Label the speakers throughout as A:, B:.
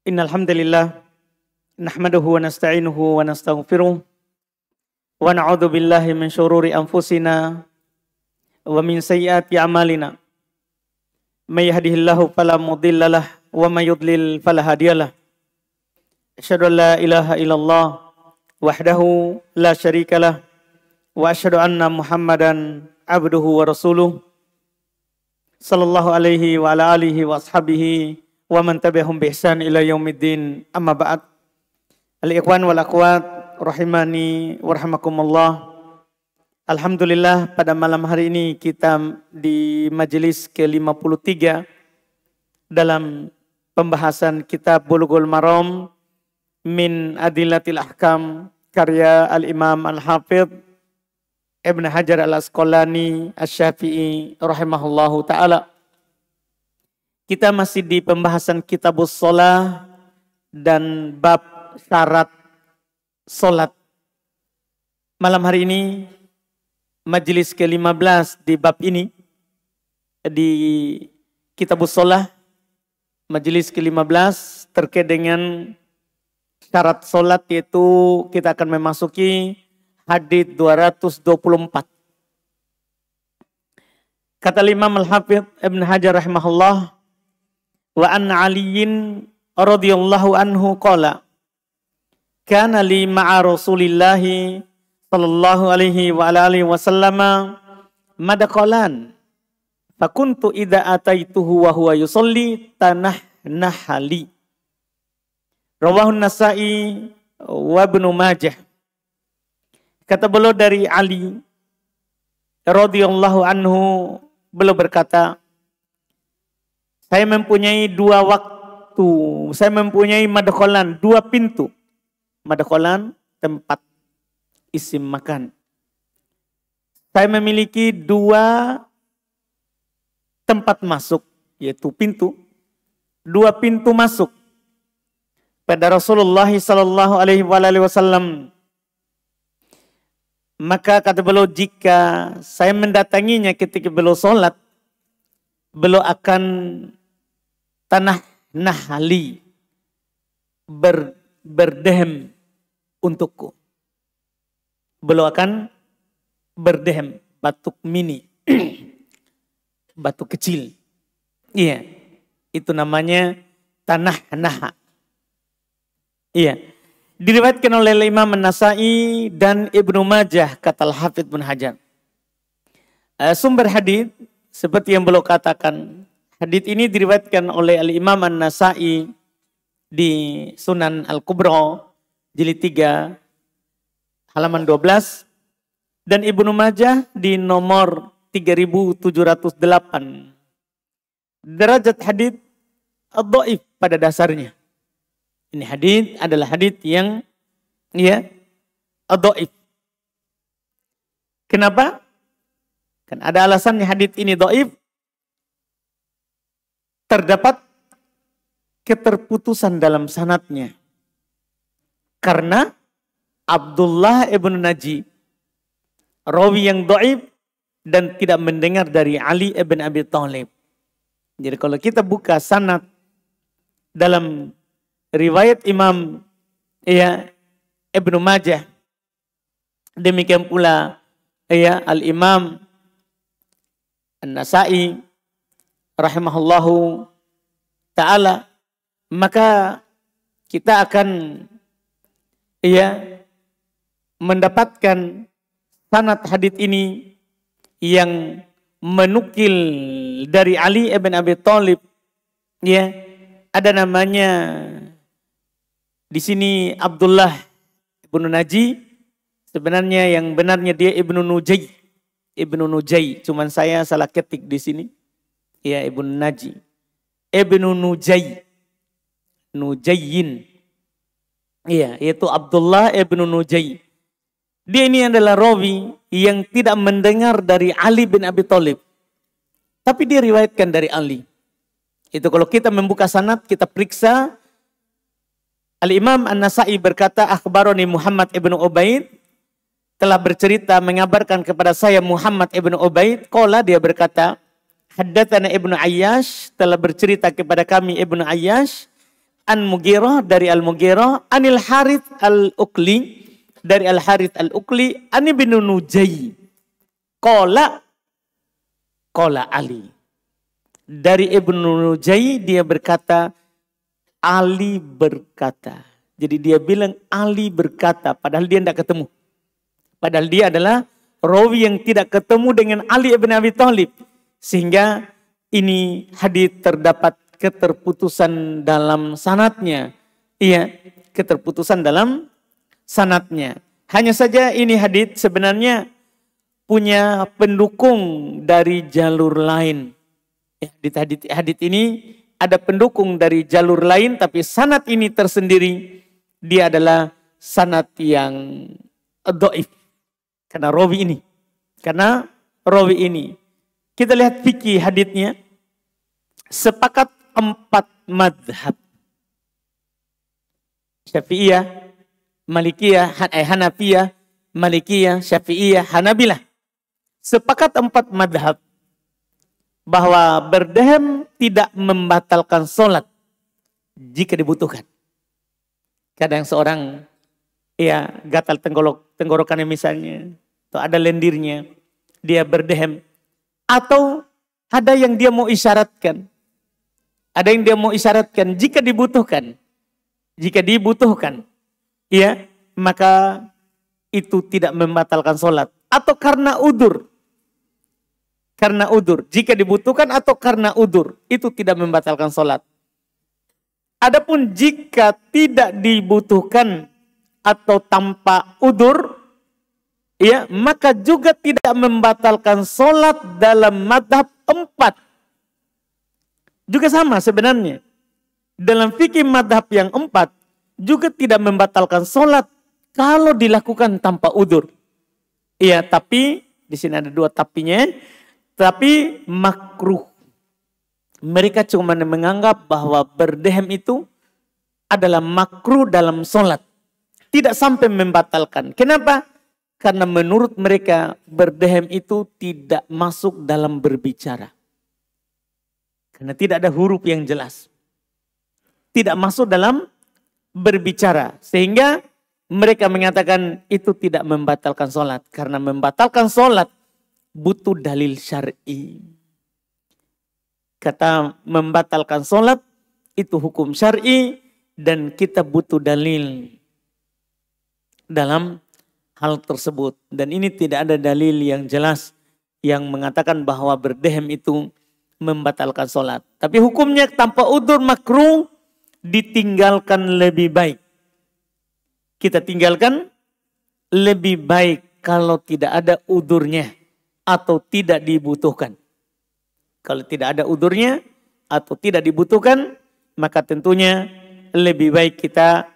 A: Innal hamdalillah nahmaduhu wa nasta'inuhu wa nastaghfiruh wa na'udzu billahi min syururi anfusina wa min sayyiati a'malina. May yahdihillahu fala mudhillalah wa may yudlil fala hadiyalah. Asyhadu an la ilaha illallah wahdahu la syarikalah wa asyhadu anna Muhammadan abduhu wa rasuluh sallallahu alaihi wa ala alihi wa ashabihi wa man tabi'ahum bi ihsan ila yaumiddin. Amma ba'd. Al-ikhwan wal akhwat rahimani wa rahimakumullah. Alhamdulillah pada malam hari ini kita di majelis ke-53 dalam pembahasan kitab Bulughul Maram min Adillatil Ahkam karya Al-Imam Al-Hafidh Ibn Hajar Al-Asqalani Asy-Syafi'i rahimahullahu ta'ala. Kita masih di pembahasan kitabus shalah dan bab syarat salat. Malam hari ini majelis ke-15 di bab ini di kitabus shalah, majelis ke-15 terkait dengan syarat salat, yaitu kita akan memasuki hadits 224. Kata Imam Al-Hafidh Ibn Hajar rahimahullah, wa an Aliyin radhiyallahu anhu qala kana li ma'a Rasulillahi sallallahu alaihi wa alihi wasallama madaqalan fakuntu idza ataituhu wa huwa yusalli tanahli. Rawahu Nasa'i wa Ibnu Majah. Kata beliau dari Ali radhiyallahu anhu, beliau berkata, saya mempunyai dua waktu, saya mempunyai madkholan, dua pintu. Madkholan tempat isim makan. Saya memiliki dua tempat masuk, yaitu pintu. Dua pintu masuk pada Rasulullah sallallahu alaihi wasallam. Maka kata beliau, jika saya mendatanginya ketika beliau sholat, beliau akan tanah nahali, berdehem untukku. Beliau akan berdehem, batuk mini, batuk kecil. Iya, itu namanya tanah naha. Iya, diriwayatkan oleh Imam An-Nasa'i dan Ibnu Majah, kata Al-Hafidh Ibnu Hajar. Sumber hadits seperti yang beliau katakan, hadits ini diriwayatkan oleh Al-Imam An-Nasa'i di Sunan Al-Kubra jilid 3 halaman 12 dan Ibnu Majah di nomor 3708. Derajat hadits dhaif pada dasarnya. Ini hadits adalah hadits yang dhaif. Kenapa? Kan ada alasannya hadits ini dhaif. Terdapat keterputusan dalam sanadnya. Karena Abdullah ibn Naji, rawi yang dhaif dan tidak mendengar dari Ali ibn Abi Thalib. Jadi kalau kita buka sanad dalam riwayat Imam Ibnu Majah, demikian pula Al-Imam An-Nasa'i rahimahullahu ta'ala, maka kita akan mendapatkan sanad hadits ini yang menukil dari Ali ibn Abi Thalib. Ada namanya di sini Abdullah ibnu Naji, sebenarnya yang benarnya dia Ibnu Nujay. Ibnu Nujay, cuman saya salah ketik di sini. Ya, Ibnu Naji. Ibnu Nujay. Nujayin. Iya, yaitu Abdullah ibnu Nujay. Dia ini adalah rawi yang tidak mendengar dari Ali bin Abi Thalib. Tapi dia riwayatkan dari Ali. Itu kalau kita membuka sanad, kita periksa. Al-Imam An-Nasa'i berkata, akhbaroni Muhammad ibnu Ubaid, telah bercerita mengabarkan kepada saya Muhammad ibnu Ubaid. Qala, dia berkata, haddatsana Ibnu Ayyash, telah bercerita kepada kami Ibnu Ayyash, an Mughirah dari Al-Mughirah, anil Harith Al-Uqli dari Al-Harith Al-Uqli, an Ibnu Nujay. Qala Ali. Dari Ibnu Nujay dia berkata, Ali berkata. Jadi dia bilang Ali berkata, padahal dia tidak ketemu. Padahal dia adalah rawi yang tidak ketemu dengan Ali ibn Abi Thalib. Sehingga ini hadits terdapat keterputusan dalam sanadnya. Iya, keterputusan dalam sanadnya. Hanya saja ini hadits sebenarnya punya pendukung dari jalur lain. Ya, di hadits ini ada pendukung dari jalur lain, tapi sanad ini tersendiri dia adalah sanad yang dhaif. Karena rawi ini. Kita lihat fikih haditsnya. Sepakat 4 madhab. Syafi'iyah, Malikiyah, Hanafiyah, Malikiyah, Syafi'iyah, Hanabilah. Sepakat 4 madhab bahwa berdehem tidak membatalkan sholat jika dibutuhkan. Kadang seorang gatal tenggorokannya misalnya, atau ada lendirnya, dia berdehem, atau ada yang dia mau isyaratkan. Ada yang dia mau isyaratkan jika dibutuhkan. Jika dibutuhkan, ya, maka itu tidak membatalkan sholat. Atau karena udur. Karena udur. Jika dibutuhkan atau karena udur, itu tidak membatalkan sholat. Adapun jika tidak dibutuhkan atau tanpa udur, ya, maka juga tidak membatalkan sholat dalam madhab 4. Juga sama sebenarnya. Dalam fikih madhab yang 4 juga tidak membatalkan sholat kalau dilakukan tanpa udur. Iya, tapi di sini ada 2 tapinya. Tapi makruh. Mereka cuma menganggap bahwa berdehem itu adalah makruh dalam sholat. Tidak sampai membatalkan. Kenapa? Karena menurut mereka berdehem itu tidak masuk dalam berbicara. Karena tidak ada huruf yang jelas. Tidak masuk dalam berbicara. Sehingga mereka mengatakan itu tidak membatalkan sholat. Karena membatalkan sholat butuh dalil syar'i. Kata membatalkan sholat itu hukum syar'i dan kita butuh dalil dalam hal tersebut. Dan ini tidak ada dalil yang jelas yang mengatakan bahwa berdehem itu membatalkan sholat. Tapi hukumnya tanpa udur makruh, ditinggalkan lebih baik. Kita tinggalkan lebih baik kalau tidak ada udurnya atau tidak dibutuhkan. Kalau tidak ada udurnya atau tidak dibutuhkan, maka tentunya lebih baik kita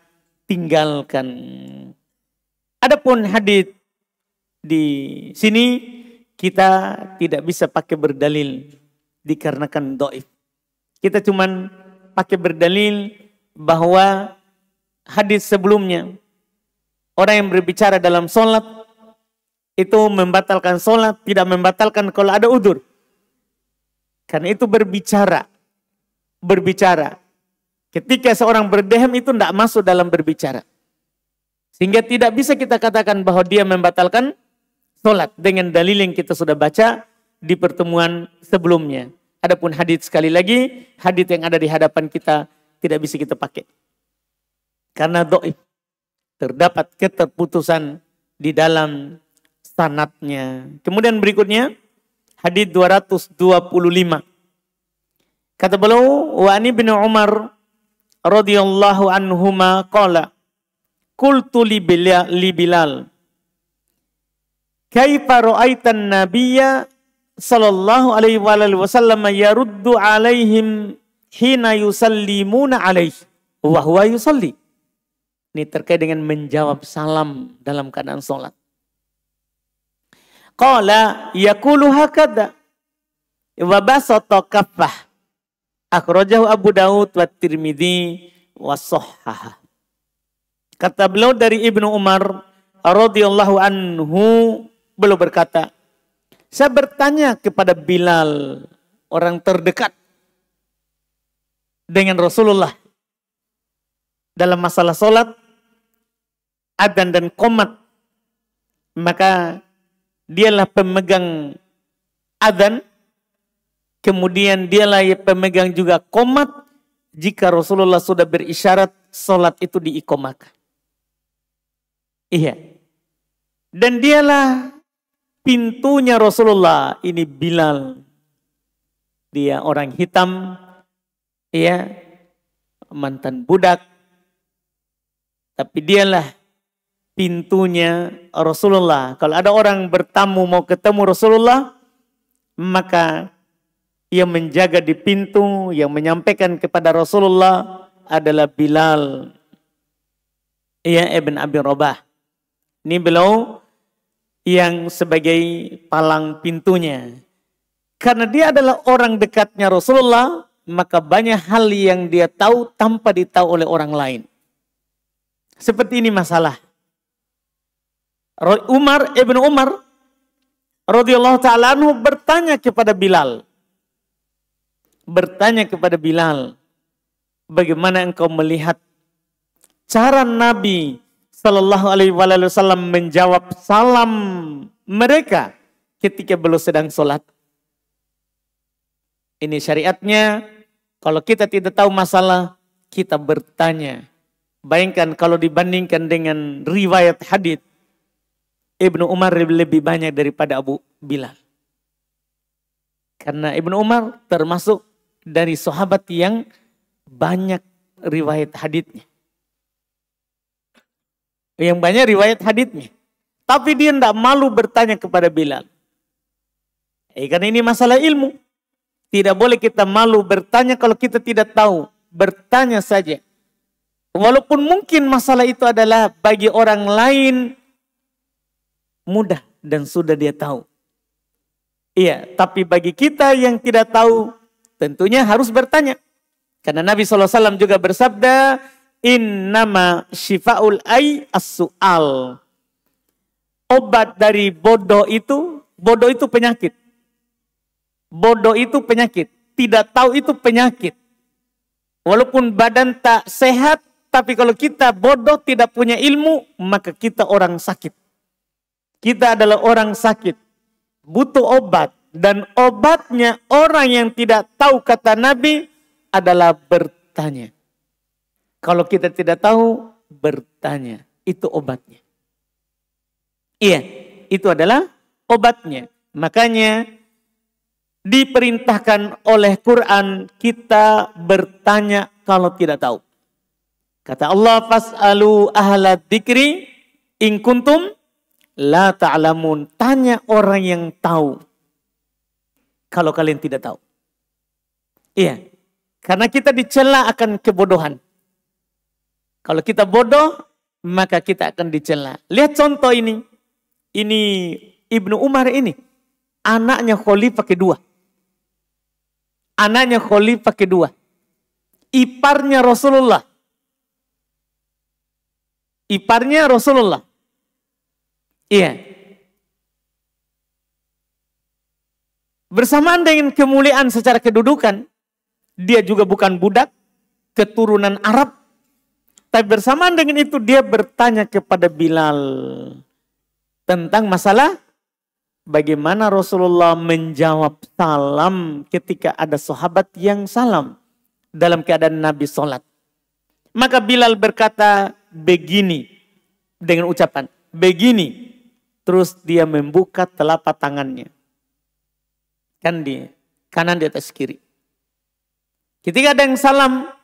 A: tinggalkan. Adapun hadits di sini kita tidak bisa pakai berdalil dikarenakan dhaif. Kita cuman pakai berdalil bahwa hadis sebelumnya orang yang berbicara dalam sholat itu membatalkan sholat, tidak membatalkan kalau ada udzur. Karena itu berbicara. Ketika seorang berdehem itu tidak masuk dalam berbicara. Sehingga tidak bisa kita katakan bahwa dia membatalkan sholat dengan dalil yang kita sudah baca di pertemuan sebelumnya. Adapun hadits sekali lagi, hadits yang ada di hadapan kita tidak bisa kita pakai. Karena dhaif. Terdapat keterputusan di dalam sanadnya. Kemudian berikutnya, hadits 225. Kata beliau, wa ani bin Umar radhiyallahu anhuma qala qultu li Bilal kaifa ra'aitan nabiyya sallallahu alaihi wasallam yaruddu alaihim hina yusallimuna alaihi wa huwa yusalli. Ini terkait dengan menjawab salam dalam keadaan sholat. Qala yaqulu hakadha wa basata kaffah akhrajahu Abu Daud wa Tirmidzi wa sahhaha. Kata beliau dari Ibnu Umar radhiyallahu anhu, beliau berkata, saya bertanya kepada Bilal, orang terdekat dengan Rasulullah dalam masalah sholat, adzan dan qomat, maka dialah pemegang adzan, kemudian dialah yang pemegang juga qomat jika Rasulullah sudah berisyarat sholat itu diiqomahkan. Iya. Dan dialah pintunya Rasulullah. Ini Bilal. Dia orang hitam, ya, mantan budak. Tapi dialah pintunya Rasulullah. Kalau ada orang bertamu mau ketemu Rasulullah, maka yang menjaga di pintu, yang menyampaikan kepada Rasulullah adalah Bilal, ya, Ibn Abi Rabah. Ini beliau yang sebagai palang pintunya. Karena dia adalah orang dekatnya Rasulullah, maka banyak hal yang dia tahu tanpa ditahu oleh orang lain. Seperti ini masalah. Ibnu Umar radhiyallahu ta'ala anhu bertanya kepada Bilal. Bagaimana engkau melihat cara Nabi Sallallahu Alaihi Wasallam menjawab salam mereka ketika beliau sedang sholat? Ini syariatnya. Kalau kita tidak tahu masalah, kita bertanya. Bayangkan kalau dibandingkan dengan riwayat hadits, Ibnu Umar lebih banyak daripada Abu Bilal. Karena Ibnu Umar termasuk dari sahabat yang banyak riwayat haditsnya. Yang banyak riwayat haditsnya. Tapi dia tidak malu bertanya kepada Bilal. Karena ini masalah ilmu. Tidak boleh kita malu bertanya kalau kita tidak tahu. Bertanya saja. Walaupun mungkin masalah itu adalah bagi orang lain mudah dan sudah dia tahu. Iya, tapi bagi kita yang tidak tahu, tentunya harus bertanya. Karena Nabi SAW juga bersabda, innama syifa'ul ay as-su'al. Obat dari bodoh itu penyakit. Bodoh itu penyakit. Tidak tahu itu penyakit. Walaupun badan tak sehat, tapi kalau kita bodoh tidak punya ilmu, maka kita orang sakit. Kita adalah orang sakit. Butuh obat. Dan obatnya orang yang tidak tahu kata Nabi adalah bertanya. Kalau kita tidak tahu, bertanya. Itu obatnya. Iya, itu adalah obatnya. Makanya diperintahkan oleh Quran kita bertanya kalau tidak tahu. Kata Allah, fas'alu ahla dzikri in kuntum la ta'lamun. Tanya orang yang tahu kalau kalian tidak tahu. Iya, karena kita dicela akan kebodohan. Kalau kita bodoh, maka kita akan dicela. Lihat contoh ini. Ini Ibnu Umar ini. Anaknya khalifah kedua. Anaknya khalifah kedua. Iparnya Rasulullah. Iparnya Rasulullah. Iya. Bersamaan dengan kemuliaan secara kedudukan. Dia juga bukan budak. Keturunan Arab. Tapi bersamaan dengan itu dia bertanya kepada Bilal. Tentang masalah bagaimana Rasulullah menjawab salam ketika ada sahabat yang salam dalam keadaan Nabi sholat. Maka Bilal berkata begini dengan ucapan begini. Terus dia membuka telapak tangannya. Kan di kanan di atas kiri. Ketika ada yang salam,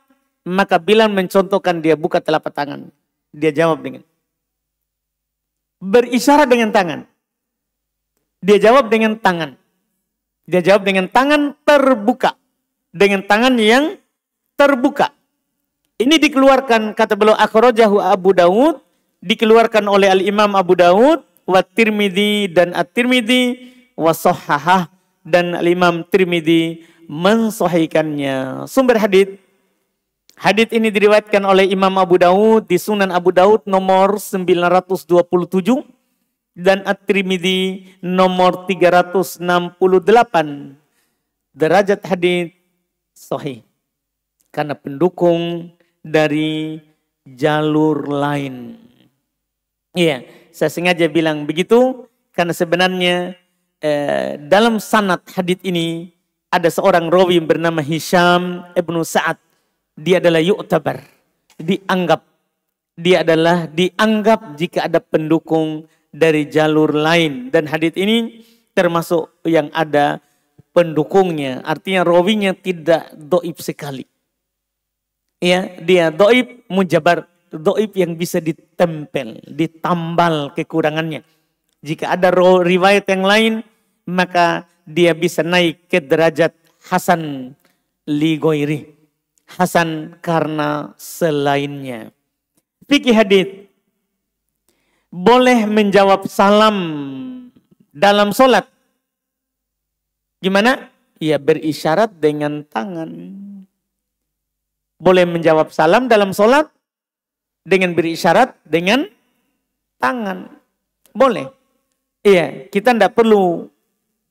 A: maka Bilal mencontohkan dia buka telapak tangan. Dia jawab dengan berisyarat dengan tangan. Dia jawab dengan tangan. Dia jawab dengan tangan terbuka. Dengan tangan yang terbuka. Ini dikeluarkan, kata beliau, akhrajahu Abu Dawud. Dikeluarkan oleh Al-Imam Abu Dawud. Wa Tirmidzi dan At-Tirmidzi. Wa sahhahah. Dan Al-Imam Tirmidzi mensahihkannya. Sumber hadits. Hadits ini diriwayatkan oleh Imam Abu Dawud di Sunan Abu Dawud nomor 927 dan At-Tirmidzi nomor 368. Derajat hadits sahih. Karena pendukung dari jalur lain. Iya, saya sengaja bilang begitu karena sebenarnya dalam sanad hadits ini ada seorang rawi bernama Hisham ibnu Sa'ad. Dia adalah yu'tabar, dianggap jika ada pendukung dari jalur lain, dan hadits ini termasuk yang ada pendukungnya, artinya rawinya tidak dhaif sekali. Ya, dia dhaif mujabar, dhaif yang bisa ditempel, ditambal kekurangannya. Jika ada riwayat yang lain, maka dia bisa naik ke derajat hasan li ghairi, hasan karena selainnya. Fikih hadits, boleh menjawab salam dalam sholat. Gimana? Ya, berisyarat dengan tangan. Boleh menjawab salam dalam sholat dengan berisyarat dengan tangan. Boleh. Iya, kita tidak perlu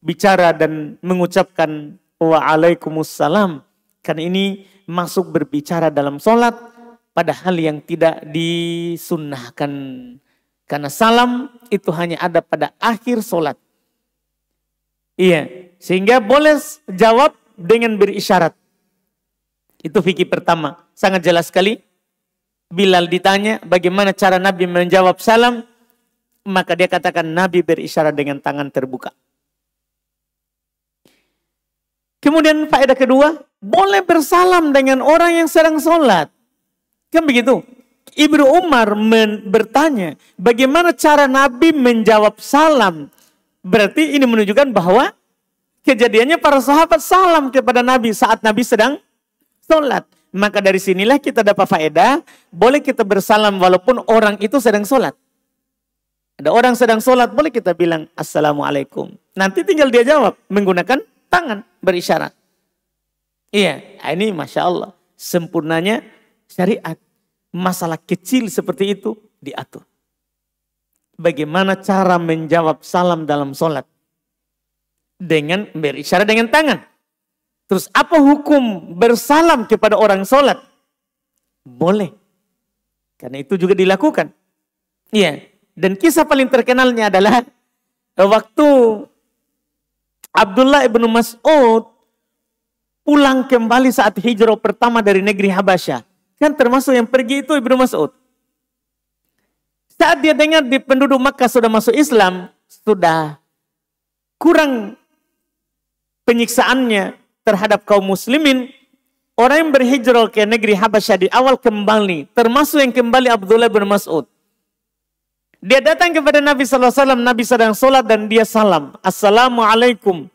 A: bicara dan mengucapkan waalaikumsalam. Karena ini masuk berbicara dalam sholat pada hal yang tidak disunnahkan. Karena salam itu hanya ada pada akhir sholat. Iya, sehingga boleh jawab dengan berisyarat. Itu fikih pertama, sangat jelas sekali. Bilal ditanya bagaimana cara Nabi menjawab salam, maka dia katakan Nabi berisyarat dengan tangan terbuka. Kemudian faedah kedua, boleh bersalam dengan orang yang sedang sholat. Kan begitu? Ibnu Umar bertanya, bagaimana cara Nabi menjawab salam? Berarti ini menunjukkan bahwa kejadiannya para sahabat salam kepada Nabi saat Nabi sedang sholat. Maka dari sinilah kita dapat faedah, boleh kita bersalam walaupun orang itu sedang sholat. Ada orang sedang sholat, boleh kita bilang Assalamualaikum. Nanti tinggal dia jawab menggunakan tangan, berisyarat. Iya, ini Masya Allah, sempurnanya syariat. Masalah kecil seperti itu diatur. Bagaimana cara menjawab salam dalam sholat? Dengan berisyarat dengan tangan. Terus apa hukum bersalam kepada orang sholat? Boleh. Karena itu juga dilakukan. Iya. Dan kisah paling terkenalnya adalah waktu Abdullah ibnu Mas'ud pulang kembali saat hijrah pertama dari negeri Habasyah. Kan termasuk yang pergi itu Ibnu Mas'ud. Saat dia dengar di penduduk Makkah sudah masuk Islam, sudah kurang penyiksaannya terhadap kaum muslimin, orang yang berhijrah ke negeri Habasyah di awal kembali, termasuk yang kembali Abdullah bin Mas'ud. Dia datang kepada Nabi SAW, Nabi sedang sholat dan dia salam, Assalamualaikum.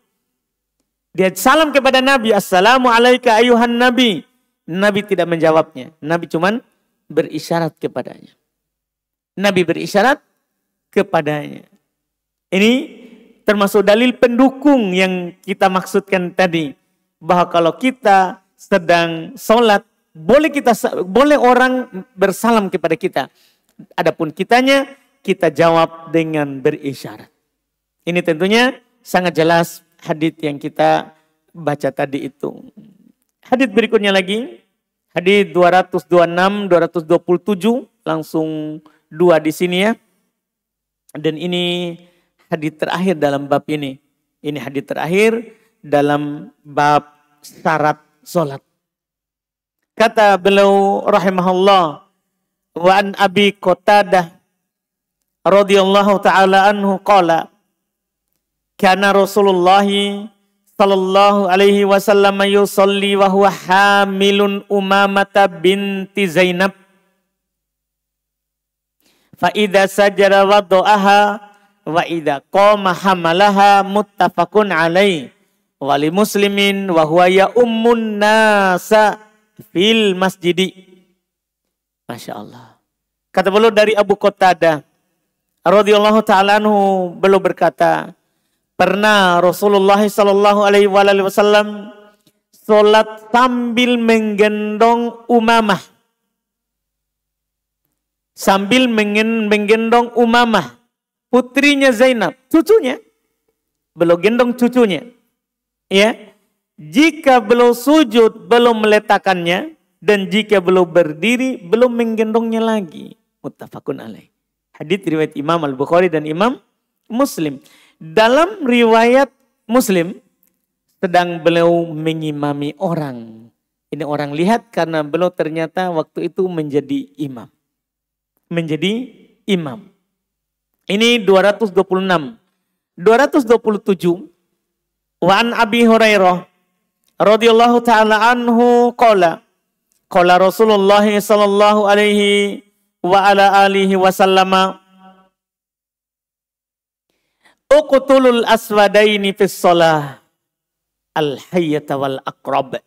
A: Dia salam kepada Nabi, Assalamualaikum ayuhan Nabi. Nabi tidak menjawabnya, Nabi cuman berisyarat kepadanya. Nabi berisyarat kepadanya. Ini termasuk dalil pendukung yang kita maksudkan tadi. Bahwa kalau kita sedang sholat, boleh orang bersalam kepada kita. Adapun kitanya, kita jawab dengan berisyarat. Ini tentunya sangat jelas hadits yang kita baca tadi itu. Hadits berikutnya lagi. Hadits 226, 227. Langsung dua di sini ya. Dan ini hadits terakhir dalam bab ini. Ini hadits terakhir dalam bab syarat sholat. Kata beliau rahimahullah, wa an Abi Qatadah radhiyallahu ta'ala anhu qala, kana Rasulullah sallallahu alaihi wasallam yusalli wa huwa hamilun Umamata binti Zainab. Fa idza sajada wada'aha wa idza qama hamalaha muttafaqun alaihi wa li muslimin wa huwa ya ummun nasa fil masjidi. Masya Allah. Kata beliau dari Abu Qatadah radhiyallahu ta'ala anhu, beliau berkata, pernah Rasulullah sallallahu alaihi wasallam sholat sambil menggendong Umamah. Sambil menggendong Umamah, putrinya Zainab, cucunya. Beliau gendong cucunya. Ya. Jika beliau sujud, belum meletakkannya, dan jika belum berdiri, belum menggendongnya lagi. Muttafaqun alaih. Hadits riwayat Imam Al-Bukhari dan Imam Muslim. Dalam riwayat Muslim, sedang beliau mengimami orang. Ini orang lihat karena beliau ternyata waktu itu menjadi imam. Menjadi imam. Ini 226. 227. Wa an Abi Hurairah radhiyallahu ta'ala anhu qala Rasulullah sallallahu alaihi wa ala alihi wasallama uqtulul aswadaini fis shalah al-hayyata wal aqrab.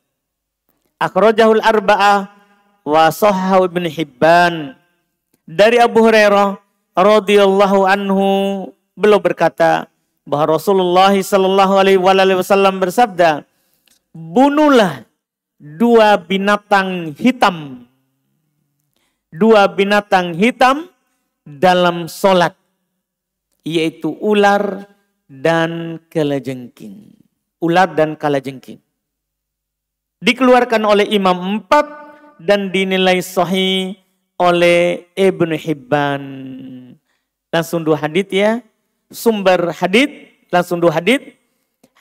A: Akhrajahul arba'ah wa sahhahu Ibnu Hibban. Dari Abu Hurairah radhiyallahu anhu beliau berkata bahwa Rasulullah sallallahu alaihi wasallam bersabda, bunuhlah dua binatang hitam. Dua binatang hitam dalam solat, yaitu ular dan kalajengking. Ular dan kalajengking. Dikeluarkan oleh Imam 4 dan dinilai sahih oleh Ibnu Hibban. Langsung dua hadits ya. Sumber hadits, langsung dua hadits.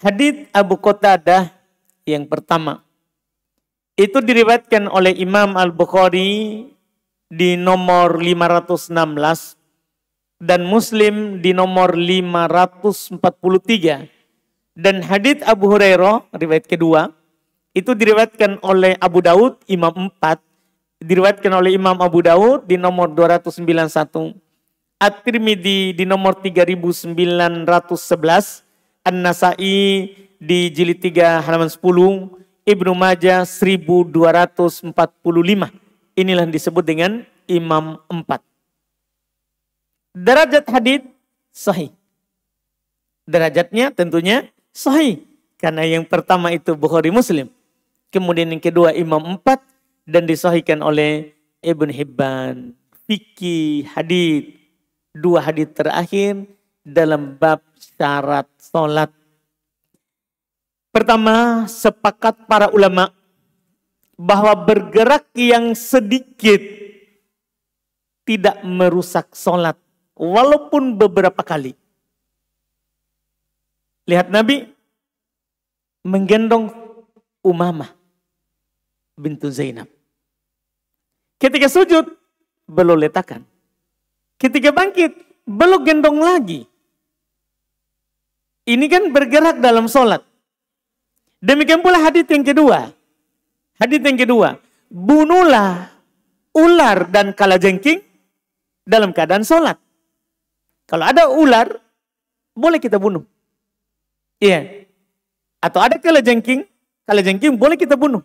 A: Hadits Abu Qatadah yang pertama. Itu diriwayatkan oleh Imam Al-Bukhari di nomor 516 dan Muslim di nomor 543. Dan hadits Abu Hurairah riwayat kedua itu diriwayatkan oleh Abu Daud Imam 4, diriwayatkan oleh Imam Abu Daud di nomor 291, At-Tirmidzi di nomor 3911, An-Nasa'i di jilid 3 halaman 10, Ibnu Majah 1245. Inilah yang disebut dengan Imam 4. Derajat hadits sahih. Derajatnya tentunya sahih. Karena yang pertama itu Bukhari Muslim. Kemudian yang kedua Imam 4 dan disahihkan oleh Ibnu Hibban. Fikih hadits. Dua hadits terakhir dalam bab syarat salat. Pertama, sepakat para ulama bahwa bergerak yang sedikit tidak merusak salat walaupun beberapa kali. Lihat Nabi menggendong Umamah bintu Zainab. Ketika sujud, beliau letakkan. Ketika bangkit, beliau gendong lagi. Ini kan bergerak dalam sholat. Demikian pula hadits yang kedua. Hadits yang kedua, bunuhlah ular dan kalajengking dalam keadaan sholat. Kalau ada ular, boleh kita bunuh. Iya. Atau ada kalajengking boleh kita bunuh.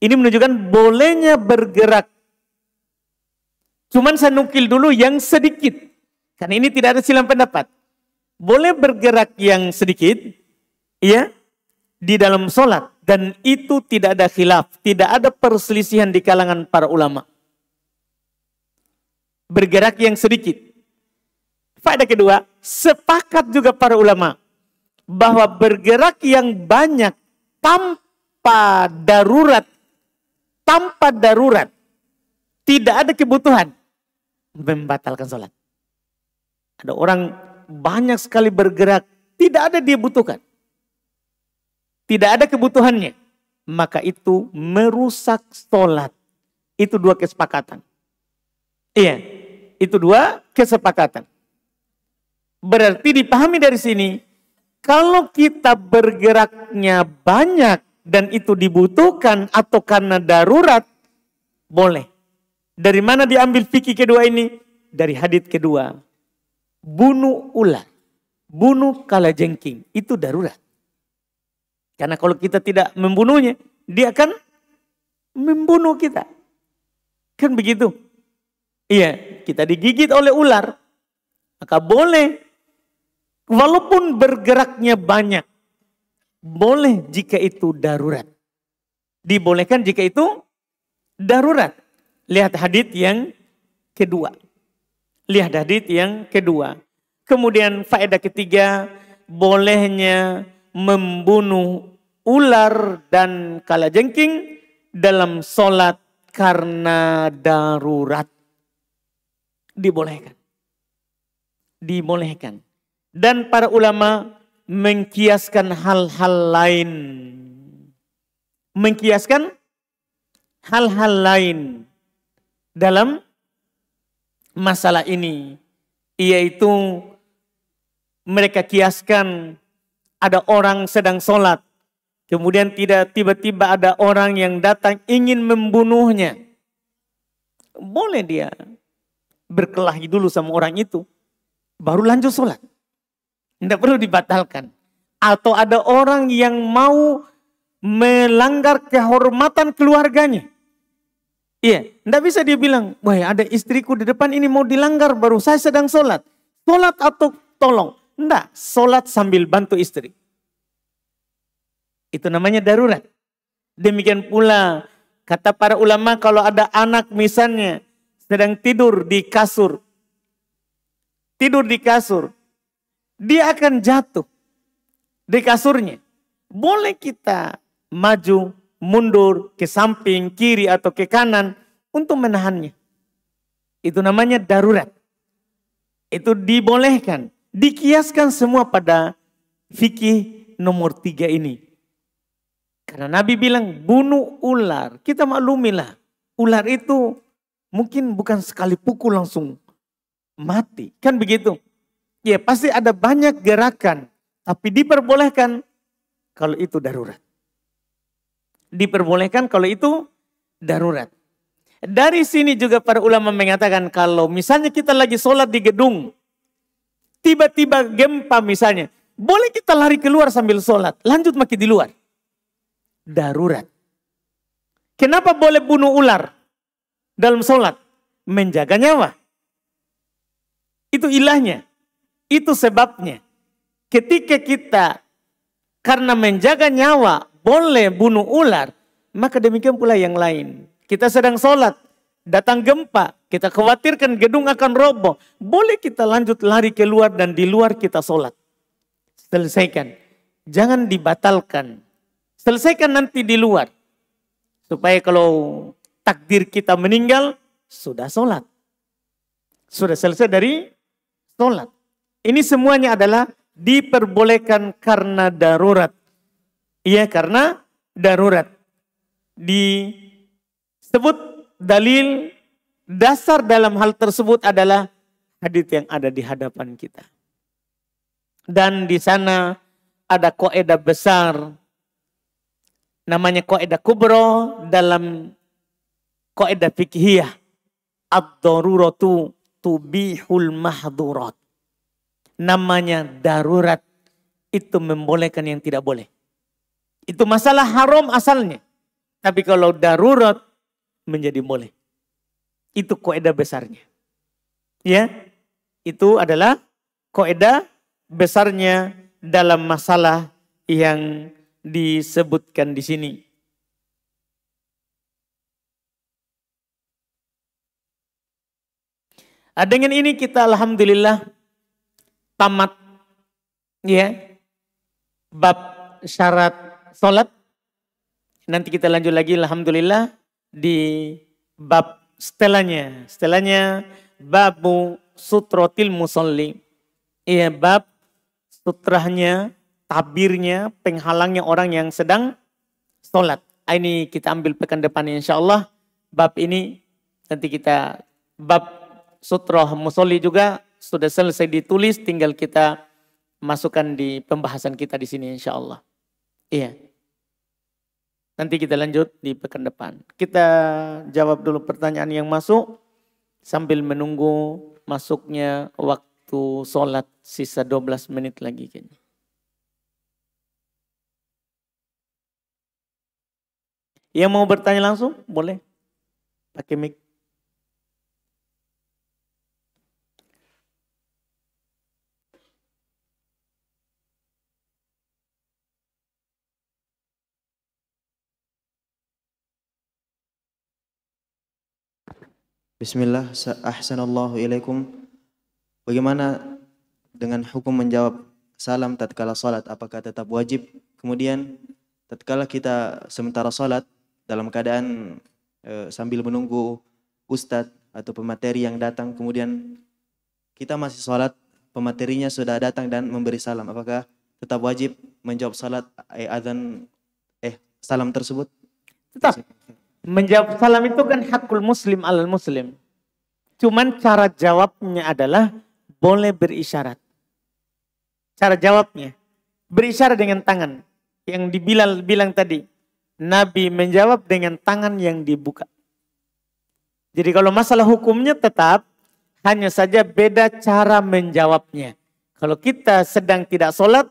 A: Ini menunjukkan bolehnya bergerak. Cuman saya nukil dulu yang sedikit. Karena ini tidak ada silang pendapat. Boleh bergerak yang sedikit, ya, di dalam sholat. Dan itu tidak ada khilaf. Tidak ada perselisihan di kalangan para ulama. Bergerak yang sedikit. Faedah kedua, sepakat juga para ulama bahwa bergerak yang banyak tanpa darurat, tidak ada kebutuhan, membatalkan sholat. Ada orang banyak sekali bergerak, tidak ada dia butuhkan. Tidak ada kebutuhannya. Maka itu merusak sholat. Itu dua kesepakatan. Iya, itu dua kesepakatan. Berarti dipahami dari sini, kalau kita bergeraknya banyak dan itu dibutuhkan atau karena darurat, boleh. Dari mana diambil fikih kedua ini? Dari hadits kedua. Bunuh ular, bunuh kalajengking, itu darurat. Karena kalau kita tidak membunuhnya, dia akan membunuh kita. Kan begitu? Iya, kita digigit oleh ular, maka boleh. Walaupun bergeraknya banyak, boleh jika itu darurat. Dibolehkan jika itu darurat. Lihat hadits yang kedua. Lihat hadits yang kedua. Kemudian faedah ketiga, bolehnya membunuh ular dan kalajengking dalam sholat karena darurat. Dibolehkan. Dibolehkan. Dan para ulama mengkiaskan hal-hal lain. Mengkiaskan hal-hal lain dalam masalah ini. Yaitu mereka kiaskan ada orang sedang sholat. Kemudian tiba-tiba ada orang yang datang ingin membunuhnya. Boleh dia berkelahi dulu sama orang itu. Baru lanjut sholat. Tidak perlu dibatalkan. Atau ada orang yang mau melanggar kehormatan keluarganya. Iya, tidak bisa dia bilang, wah ada istriku di depan ini mau dilanggar baru saya sedang sholat. Sholat atau tolong. Tidak, sholat sambil bantu istri. Itu namanya darurat. Demikian pula kata para ulama kalau ada anak misalnya sedang tidur di kasur. Tidur di kasur. Dia akan jatuh di kasurnya. Boleh kita maju, mundur, ke samping, kiri atau ke kanan untuk menahannya. Itu namanya darurat. Itu dibolehkan. Dikiaskan semua pada fikih nomor 3 ini. Karena Nabi bilang bunuh ular. Kita maklumilah. Ular itu mungkin bukan sekali pukul langsung mati. Kan begitu. Ya pasti ada banyak gerakan. Tapi diperbolehkan kalau itu darurat. Diperbolehkan kalau itu darurat. Dari sini juga para ulama mengatakan kalau misalnya kita lagi sholat di gedung. Tiba-tiba gempa misalnya. Boleh kita lari keluar sambil sholat. Lanjut makin di luar. Darurat. Kenapa boleh bunuh ular dalam sholat? Menjaga nyawa. Itu ilahnya. Itu sebabnya. Ketika kita karena menjaga nyawa boleh bunuh ular. Maka demikian pula yang lain. Kita sedang sholat. Datang gempa. Kita khawatirkan gedung akan roboh. Boleh kita lanjut lari keluar dan di luar kita sholat. Selesaikan. Jangan dibatalkan. Selesaikan nanti di luar. Supaya kalau takdir kita meninggal, sudah sholat. Sudah selesai dari sholat. Ini semuanya adalah diperbolehkan karena darurat. Iya, karena darurat. Disebut dalil dasar dalam hal tersebut adalah hadits yang ada di hadapan kita. Dan di sana ada kaidah besar. Namanya kaidah kubro dalam kaidah fikhiyah. Ad-daruratu tubihul mahdurat. Namanya darurat itu membolehkan yang tidak boleh. Itu masalah haram asalnya. Tapi kalau darurat menjadi boleh. Itu kaidah besarnya. Ya, itu adalah kaidah besarnya dalam masalah yang disebutkan di sini. Dengan ini kita alhamdulillah tamat ya bab syarat salat. Nanti kita lanjut lagi alhamdulillah di bab setelahnya. Setelahnya babu sutrotil musolli. Iya, bab sutrahnya, tabirnya, penghalangnya orang yang sedang sholat. Ini kita ambil pekan depan insya Allah. Bab ini nanti kita bab sutroh musolli juga sudah selesai ditulis. Tinggal kita masukkan di pembahasan kita di sini insya Allah. Iya. Nanti kita lanjut di pekan depan. Kita jawab dulu pertanyaan yang masuk sambil menunggu masuknya waktu sholat sisa 12 menit lagi kayaknya. Yang mau bertanya langsung boleh pakai mic.
B: Bismillah, ahsanallahu ilaikum. Bagaimana dengan hukum menjawab salam tatkala salat? Apakah tetap wajib? Kemudian tatkala kita sementara salat dalam keadaan sambil menunggu ustadz atau pemateri yang datang, kemudian kita masih sholat, pematerinya sudah datang dan memberi salam, apakah tetap wajib menjawab salat salam tersebut?
A: Tetap. Menjawab salam itu kan hakul muslim alal muslim. Cuman cara jawabnya adalah boleh berisyarat. Cara jawabnya berisyarat dengan tangan. Yang bilang tadi, Nabi menjawab dengan tangan yang dibuka. Jadi kalau masalah hukumnya tetap, hanya saja beda cara menjawabnya. Kalau kita sedang tidak sholat,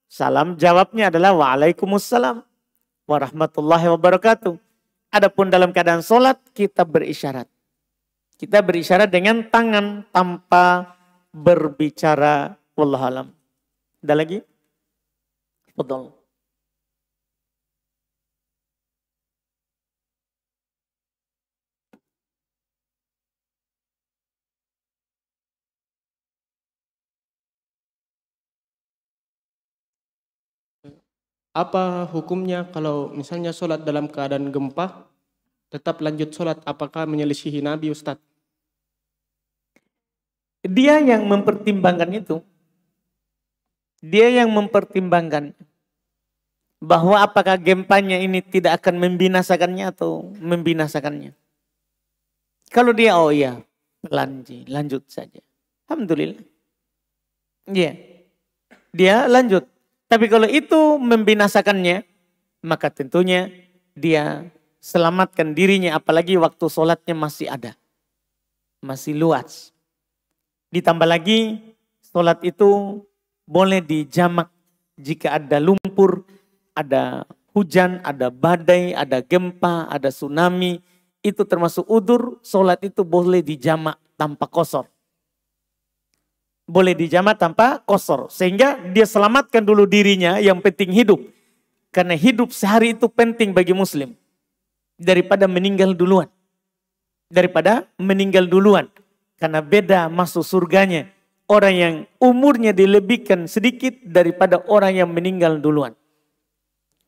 A: salam jawabnya adalah waalaikumsalam warahmatullahi wabarakatuh. Adapun dalam keadaan sholat, kita berisyarat. Kita berisyarat dengan tangan tanpa berbicara. Wallahualam. Ada lagi? Betul.
C: Apa hukumnya kalau misalnya sholat dalam keadaan gempa, tetap lanjut sholat, apakah menyelisihi Nabi, Ustadz?
A: Dia yang mempertimbangkan itu. Dia yang mempertimbangkan bahwa apakah gempanya ini tidak akan membinasakannya atau membinasakannya. Kalau dia, oh iya, lanjut saja. Alhamdulillah. Iya, dia lanjut. Tapi kalau itu membinasakannya, maka tentunya dia selamatkan dirinya, apalagi waktu sholatnya masih ada. Masih luas. Ditambah lagi, sholat itu boleh dijamak jika ada lumpur, ada hujan, ada badai, ada gempa, ada tsunami. Itu termasuk udur, sholat itu boleh dijamak tanpa kosor. Boleh dijamak tanpa kosor. Sehingga dia selamatkan dulu dirinya, yang penting hidup. Karena hidup sehari itu penting bagi muslim. Daripada meninggal duluan. Daripada meninggal duluan. Karena beda masuk surganya. Orang yang umurnya dilebihkan sedikit daripada orang yang meninggal duluan.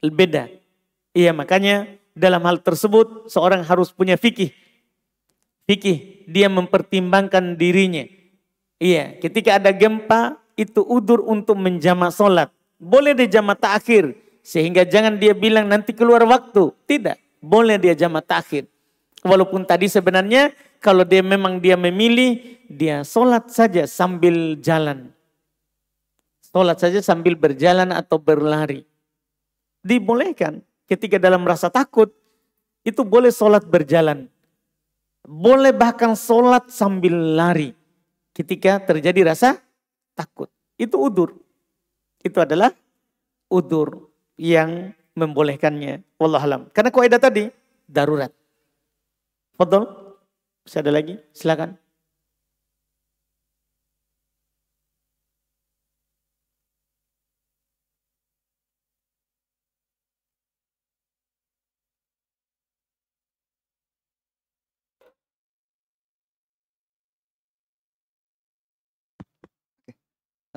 A: Beda. Iya, makanya dalam hal tersebut seorang harus punya fikih. Fikih, dia mempertimbangkan dirinya. Iya, ketika ada gempa itu udur untuk menjamak sholat. Boleh dia jamak takhir. Sehingga jangan dia bilang nanti keluar waktu. Tidak, boleh dia jamak takhir. Walaupun tadi sebenarnya kalau dia memang dia memilih, dia sholat saja sambil jalan. Sholat saja sambil berjalan atau berlari. Dibolehkan. Ketika dalam rasa takut, itu boleh sholat berjalan. Boleh bahkan sholat sambil lari. Ketika terjadi rasa takut. Itu udur. Itu adalah udur yang membolehkannya. Wallahualam. Karena kaidah tadi, darurat. Fadol. Bisa ada lagi? Silakan.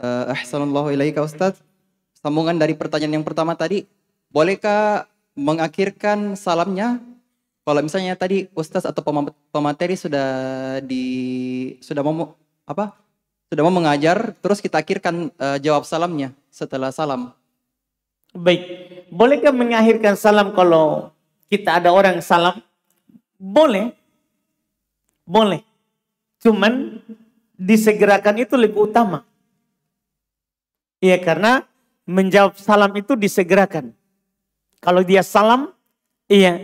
D: Ahsanallahu ilaika Ustadz. Sambungan dari pertanyaan yang pertama tadi, bolehkah mengakhirkan salamnya? Kalau misalnya tadi Ustadz atau pemateri sudah mau mengajar, terus kita akhirkan jawab salamnya setelah salam.
A: Baik, bolehkah mengakhirkan salam kalau kita ada orang salam? Boleh. Boleh. Cuman disegerakan itu lebih utama. Iya, karena menjawab salam itu disegerakan. Kalau dia salam,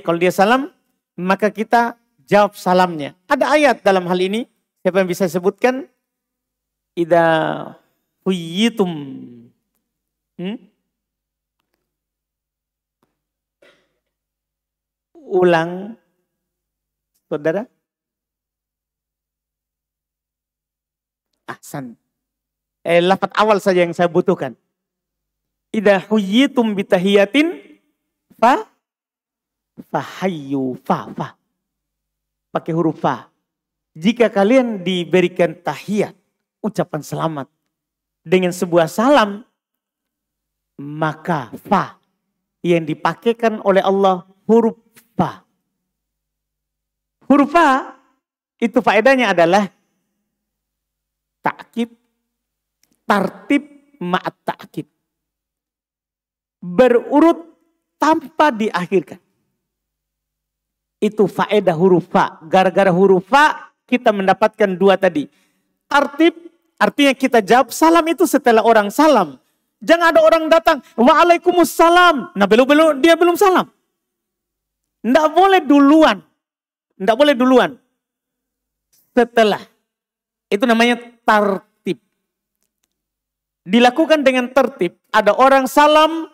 A: kalau dia salam, maka kita jawab salamnya. Ada ayat dalam hal ini, siapa yang bisa sebutkan? Idza huyyitum. Ulang, saudara. Ahsan. Lafaz awal saja yang saya butuhkan. Idza huyyitum bitahiyatin fahayyu fa. Pakai huruf fa. Jika kalian diberikan tahiyat, ucapan selamat dengan sebuah salam, maka fa yang dipakaikan oleh Allah huruf fa. Huruf fa itu faedahnya adalah ta'kid, tartib ma'at ta'kid. Berurut tanpa diakhirkan. Itu faedah huruf fa. Gara-gara huruf fa kita mendapatkan dua tadi. Tartib artinya kita jawab salam itu setelah orang salam. Jangan ada orang datang, waalaikumsalam. Nah dia belum salam. Nggak boleh duluan. Nggak boleh duluan. Setelah. Itu namanya tartib. Dilakukan dengan tertib. Ada orang salam,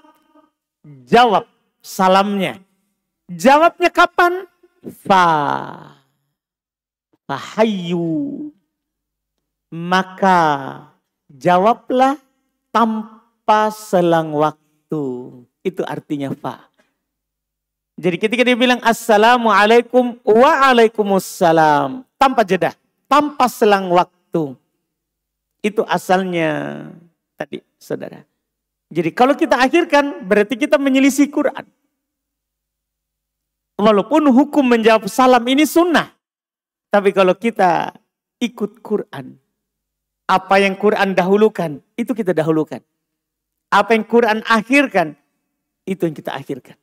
A: jawab salamnya. Jawabnya kapan? Fahayu. Maka jawablah tanpa selang waktu. Itu artinya fa. Jadi ketika dia bilang assalamualaikum waalaikumsalam. Tanpa jeda. Tanpa selang waktu. Itu asalnya tadi saudara. Jadi kalau kita akhirkan berarti kita menyelisih Quran. Walaupun hukum menjawab salam ini sunnah. Tapi kalau kita ikut Quran. Apa yang Quran dahulukan, itu kita dahulukan. Apa yang Quran akhirkan, itu yang kita akhirkan.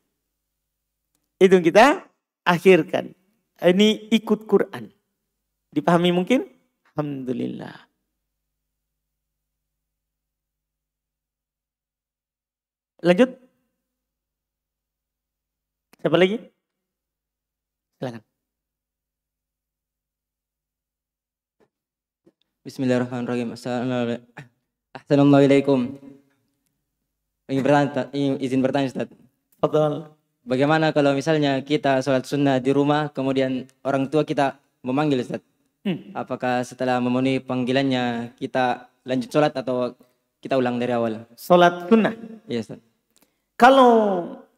A: Itu yang kita akhirkan. Ini ikut Quran. Dipahami mungkin? Alhamdulillah. Lanjut. Siapa lagi? Silakan.
D: Bismillahirrahmanirrahim. Assalamualaikum. Izin bertanya Ustaz.
A: Betul.
D: Bagaimana kalau misalnya kita sholat sunnah di rumah, kemudian orang tua kita memanggil Ustaz? Apakah setelah memenuhi panggilannya kita lanjut sholat atau kita ulang dari awal?
A: Sholat sunnah?
D: Iya Ustaz.
A: Kalau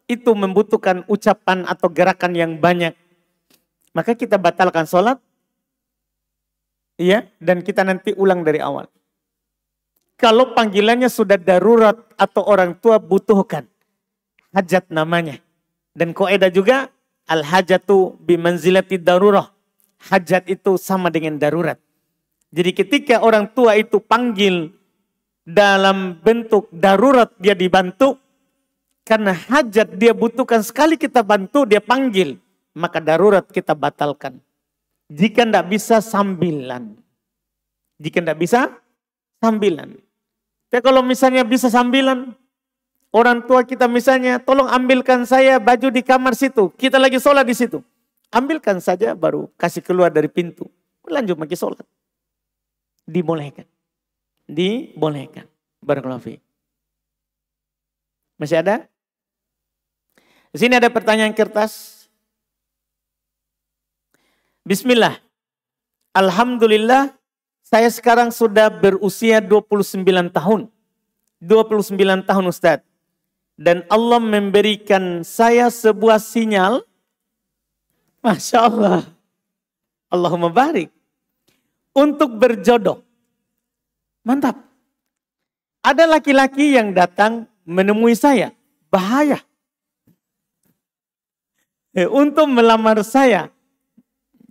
A: itu membutuhkan ucapan atau gerakan yang banyak, maka kita batalkan sholat. Iya, dan kita nanti ulang dari awal. Kalau panggilannya sudah darurat atau orang tua butuhkan, hajat namanya. Dan kaidah juga, al-hajatu bimanzilati darurah. Hajat itu sama dengan darurat. Jadi ketika orang tua itu panggil dalam bentuk darurat dia dibantu, karena hajat dia butuhkan sekali kita bantu dia panggil, maka darurat kita batalkan. Jika tidak bisa sambilan. Jika tidak bisa sambilan. Tapi kalau misalnya bisa sambilan, orang tua kita misalnya, tolong ambilkan saya baju di kamar situ. Kita lagi sholat di situ. Ambilkan saja baru kasih keluar dari pintu. Lanjut lagi sholat. Dibolehkan. Dibolehkan. Barakallahu fiik. Masih ada? Di sini ada pertanyaan kertas. Bismillah. Alhamdulillah, saya sekarang sudah berusia 29 tahun. 29 tahun Ustaz. Dan Allah memberikan saya sebuah sinyal. Masya Allah. Allahumma barik. Untuk berjodoh. Mantap. Ada laki-laki yang datang menemui saya. Bahaya. Untuk melamar saya.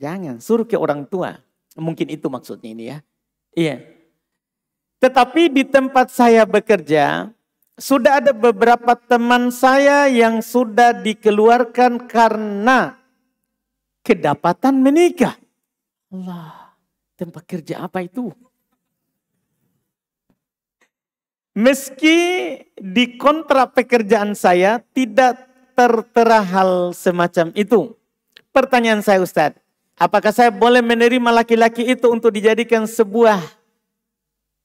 A: Jangan, suruh ke orang tua. Mungkin itu maksudnya ini ya. Iya. Tetapi di tempat saya bekerja, sudah ada beberapa teman saya yang sudah dikeluarkan karena kedapatan menikah. Allah, tempat kerja apa itu? Meski di kontrak pekerjaan saya tidak tertera hal semacam itu. Pertanyaan saya Ustadz, apakah saya boleh menerima laki-laki itu untuk dijadikan sebuah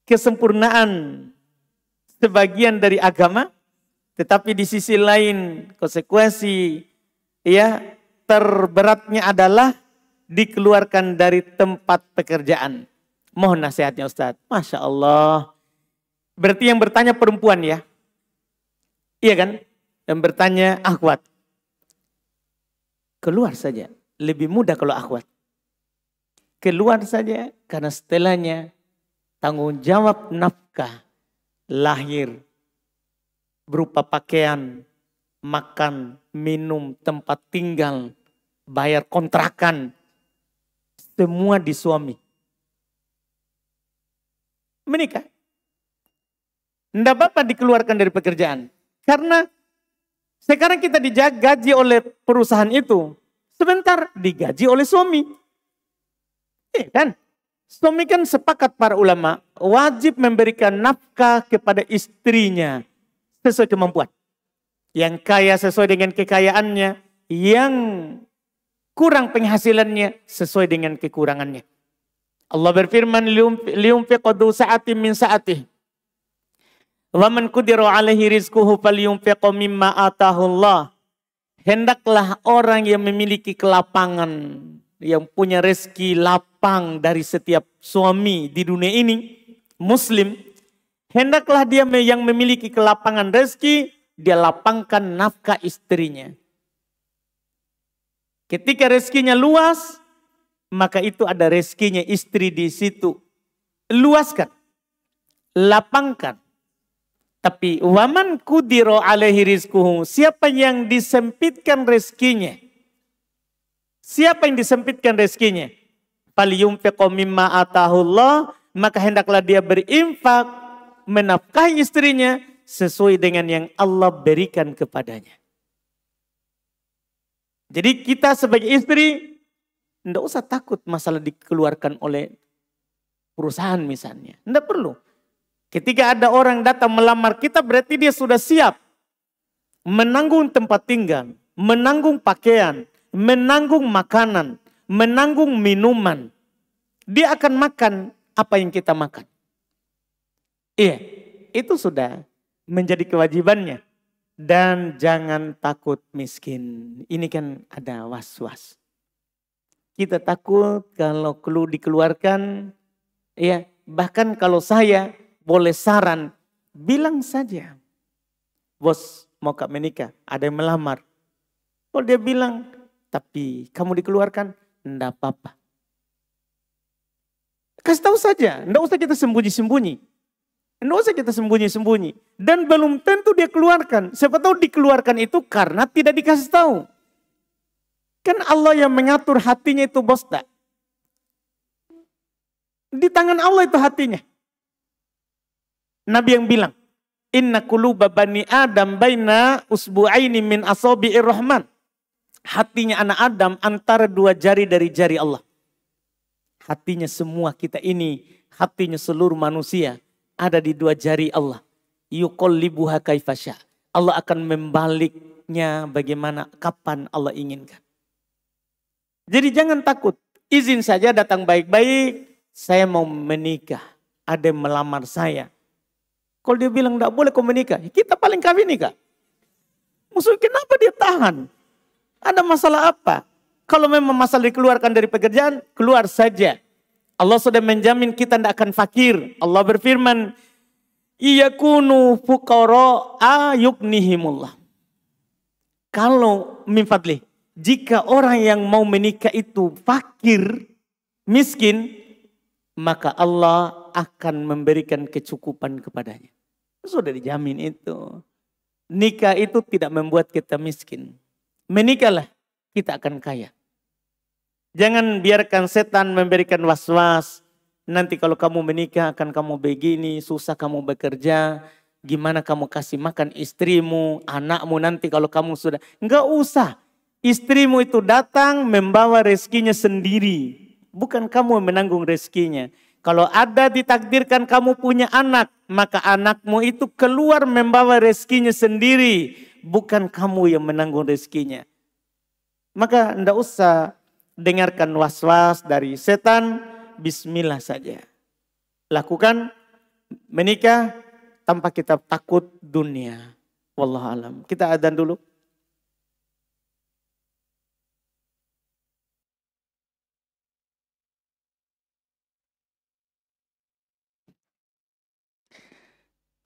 A: kesempurnaan sebagian dari agama? Tetapi di sisi lain konsekuensi ya terberatnya adalah dikeluarkan dari tempat pekerjaan. Mohon nasihatnya Ustadz. Masya Allah. Berarti yang bertanya perempuan ya? Iya kan? Yang bertanya akhwat. Keluar saja. Lebih mudah kalau akhwat. Keluar saja karena setelahnya tanggung jawab nafkah lahir berupa pakaian, makan, minum, tempat tinggal, bayar kontrakan, semua di suami. Menikah. Tidak apa-apa dikeluarkan dari pekerjaan. Karena sekarang kita digaji oleh perusahaan itu. Sebentar digaji oleh suami. Iya kan? Suami kan sepakat para ulama wajib memberikan nafkah kepada istrinya sesuai kemampuan. Yang kaya sesuai dengan kekayaannya, yang kurang penghasilannya sesuai dengan kekurangannya. Allah berfirman, liyunfiqu dzu sa'atin min sa'atihi wa man qudira 'alaihi rizquhu falyunfiqu mimma atahullah. Hendaklah orang yang memiliki kelapangan, yang punya rezeki lapang dari setiap suami di dunia ini, muslim, hendaklah dia yang memiliki kelapangan rezeki, dia lapangkan nafkah istrinya. Ketika rezekinya luas, maka itu ada rezekinya istri di situ. Luaskan, lapangkan. Tapi waman qudira alaihi rizquhu, siapa yang disempitkan rezekinya? Siapa yang disempitkan rezekinya? Falyunfiqu mimma atahullah, maka hendaklah dia berinfak, menafkahi istrinya sesuai dengan yang Allah berikan kepadanya. Jadi kita sebagai istri tidak usah takut masalah dikeluarkan oleh perusahaan misalnya. Tidak perlu. Ketika ada orang datang melamar kita, berarti dia sudah siap menanggung tempat tinggal, menanggung pakaian, menanggung makanan, menanggung minuman. Dia akan makan apa yang kita makan. Iya, itu sudah menjadi kewajibannya. Dan jangan takut miskin. Ini kan ada was-was. Kita takut kalau dikeluarkan, ya bahkan kalau saya boleh saran, bilang saja, bos mau kak menikah, ada yang melamar. Kalau dia bilang, tapi kamu dikeluarkan, enggak apa-apa. Kasih tahu saja, enggak usah kita sembunyi-sembunyi. Enggak usah kita sembunyi-sembunyi. Dan belum tentu dia keluarkan. Siapa tahu dikeluarkan itu karena tidak dikasih tahu. Kan Allah yang mengatur hatinya itu bos tak. Di tangan Allah itu hatinya. Nabi yang bilang, inna quluba bani Adam baina usbu'aini min asabi'ir rahman. Hatinya anak Adam antara dua jari dari jari Allah. Hatinya semua kita ini, hatinya seluruh manusia ada di dua jari Allah. Yuqallibuha kaifasya. Allah akan membaliknya bagaimana kapan Allah inginkan. Jadi jangan takut. Izin saja datang baik-baik. Saya mau menikah. Ada yang melamar saya. Kalau dia bilang tidak boleh kau menikah, kita paling kawin nikah. Maksudnya kenapa dia tahan? Ada masalah apa? Kalau memang masalah dikeluarkan dari pekerjaan, keluar saja. Allah sudah menjamin kita tidak akan fakir. Allah berfirman, iyakunu fuqara'a yughnihimullah. Kalau min fadlih, jika orang yang mau menikah itu fakir, miskin, maka Allah akan memberikan kecukupan kepadanya. Sudah dijamin itu. Nikah itu tidak membuat kita miskin. Menikahlah, kita akan kaya. Jangan biarkan setan memberikan was-was. Nanti kalau kamu menikah akan kamu begini, susah kamu bekerja. Gimana kamu kasih makan istrimu, anakmu nanti kalau kamu sudah. Enggak usah. Istrimu itu datang membawa rezekinya sendiri. Bukan kamu yang menanggung rezekinya. Kalau ada ditakdirkan kamu punya anak, maka anakmu itu keluar membawa rezekinya sendiri. Bukan kamu yang menanggung rezekinya. Maka tidak usah dengarkan was-was dari setan. Bismillah saja. Lakukan menikah tanpa kita takut dunia. Wallahualam. Kita adzan dulu.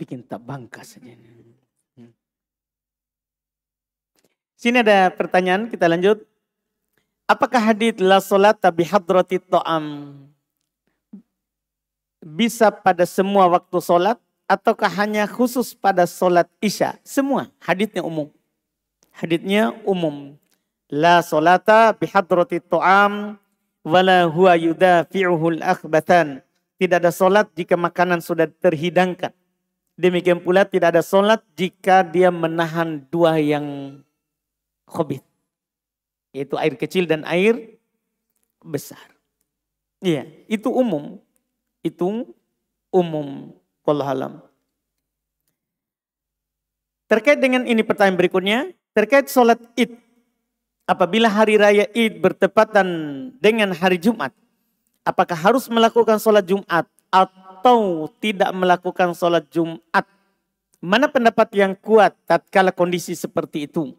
A: Bikin tak bangka saja. Sini ada pertanyaan, kita lanjut. Apakah hadits la salata bi hadrati ta'am bisa pada semua waktu solat ataukah hanya khusus pada solat isya? Semua, haditsnya umum. Haditsnya umum. La solata bihadrati ta'am wala huwa yudafi'uhul akhbatan. Tidak ada solat jika makanan sudah terhidangkan. Demikian pula tidak ada solat jika dia menahan dua yang khabith. Yaitu air kecil dan air besar. Iya, itu umum. Itu umum. Wallahu alam. Terkait dengan ini pertanyaan berikutnya. Terkait solat Id. Apabila hari raya Id bertepatan dengan hari Jumat. Apakah harus melakukan solat Jumat atau tidak melakukan solat Jumat? Mana pendapat yang kuat tatkala kondisi seperti itu?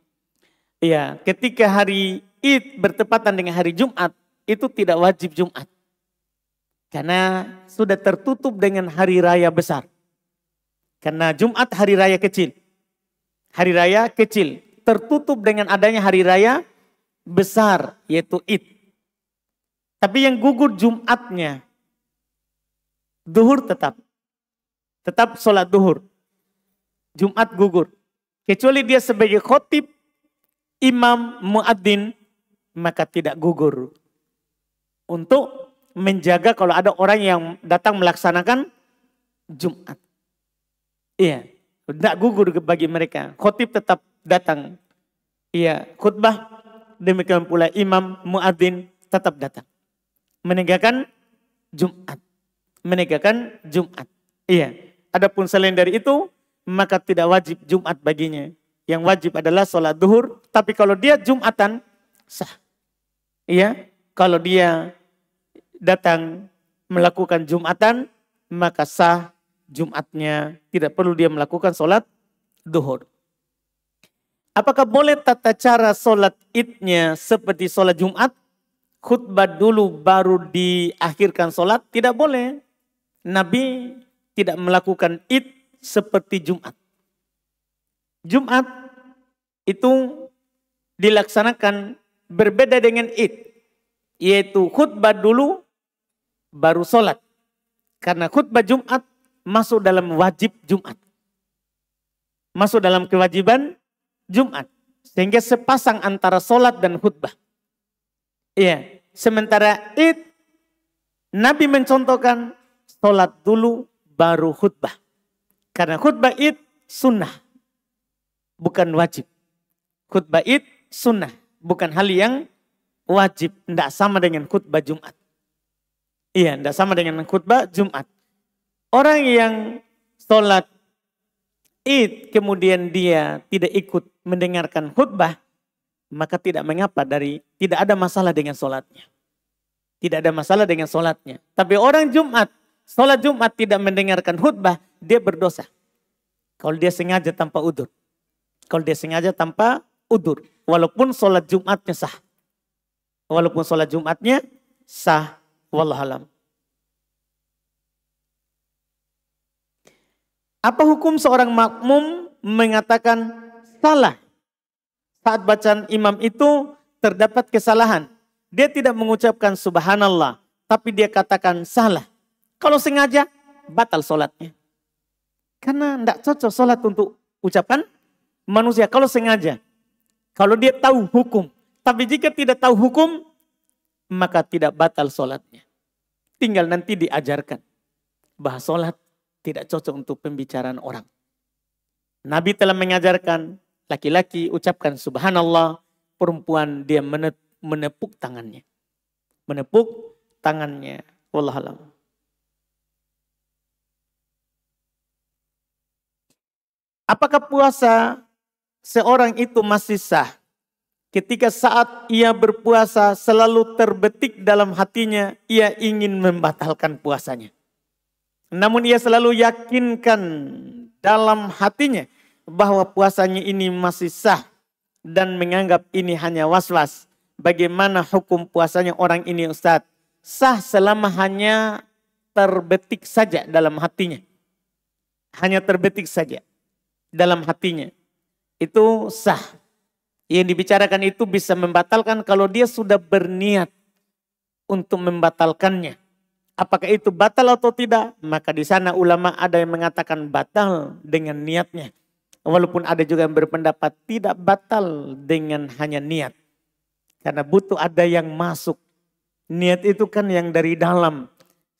A: Ya, ketika hari Id bertepatan dengan hari Jumat, itu tidak wajib Jumat. Karena sudah tertutup dengan hari raya besar. Karena Jumat hari raya kecil. Hari raya kecil. Tertutup dengan adanya hari raya besar, yaitu Id. Tapi yang gugur Jumatnya, duhur tetap. Tetap sholat duhur. Jumat gugur. Kecuali dia sebagai khotib, imam, muadzin, maka tidak gugur. Untuk menjaga kalau ada orang yang datang melaksanakan Jumat. Iya, tidak gugur bagi mereka. Khotib tetap datang. Iya, khutbah, demikian pula imam, muadzin tetap datang. Menegakkan Jumat. Menegakkan Jumat. Iya. Adapun selain dari itu, maka tidak wajib Jumat baginya. Yang wajib adalah sholat duhur. Tapi kalau dia Jumatan, sah. Iya. Kalau dia datang melakukan Jumatan, maka sah Jumatnya. Tidak perlu dia melakukan sholat duhur. Apakah boleh tata cara sholat Idnya seperti sholat Jumat? Khutbah dulu baru diakhirkan sholat? Tidak boleh. Nabi tidak melakukan Id seperti Jumat. Jumat itu dilaksanakan berbeda dengan Id. Yaitu khutbah dulu baru sholat. Karena khutbah Jumat masuk dalam wajib Jumat. Masuk dalam kewajiban Jumat. Sehingga sepasang antara sholat dan khutbah. Iya. Sementara Id, Nabi mencontohkan sholat dulu baru khutbah. Karena khutbah Id sunnah. Bukan wajib. Khutbah Id sunnah. Bukan hal yang wajib. Tidak sama dengan khutbah Jumat. Iya, tidak sama dengan khutbah Jumat. Orang yang sholat Id kemudian dia tidak ikut mendengarkan khutbah, maka tidak mengapa tidak ada masalah dengan sholatnya. Tidak ada masalah dengan sholatnya. Tapi orang Jumat, sholat Jumat tidak mendengarkan khutbah, dia berdosa. Kalau dia sengaja tanpa udur. Kalau dia sengaja tanpa udur. Walaupun sholat Jumatnya sah. Walaupun sholat Jumatnya sah. Wallahualam. Apa hukum seorang makmum mengatakan salah? Saat bacaan imam itu terdapat kesalahan. Dia tidak mengucapkan subhanallah. Tapi dia katakan salah. Kalau sengaja, batal sholatnya. Karena tidak cocok sholat untuk ucapan manusia. Kalau sengaja. Kalau dia tahu hukum. Tapi jika tidak tahu hukum, maka tidak batal sholatnya. Tinggal nanti diajarkan. Bahwa sholat tidak cocok untuk pembicaraan orang. Nabi telah mengajarkan laki-laki ucapkan subhanallah, perempuan dia menepuk tangannya. Menepuk tangannya. Wallahualam. Apakah puasa seorang itu masih sah ketika saat ia berpuasa selalu terbetik dalam hatinya ia ingin membatalkan puasanya? Namun ia selalu yakinkan dalam hatinya bahwa puasanya ini masih sah dan menganggap ini hanya was-was. Bagaimana hukum puasanya orang ini Ustadz? Sah selama hanya terbetik saja dalam hatinya. Hanya terbetik saja dalam hatinya. Itu sah. Yang dibicarakan itu bisa membatalkan kalau dia sudah berniat untuk membatalkannya. Apakah itu batal atau tidak? Maka di sana ulama ada yang mengatakan batal dengan niatnya. Walaupun ada juga yang berpendapat tidak batal dengan hanya niat. Karena butuh ada yang masuk. Niat itu kan yang dari dalam.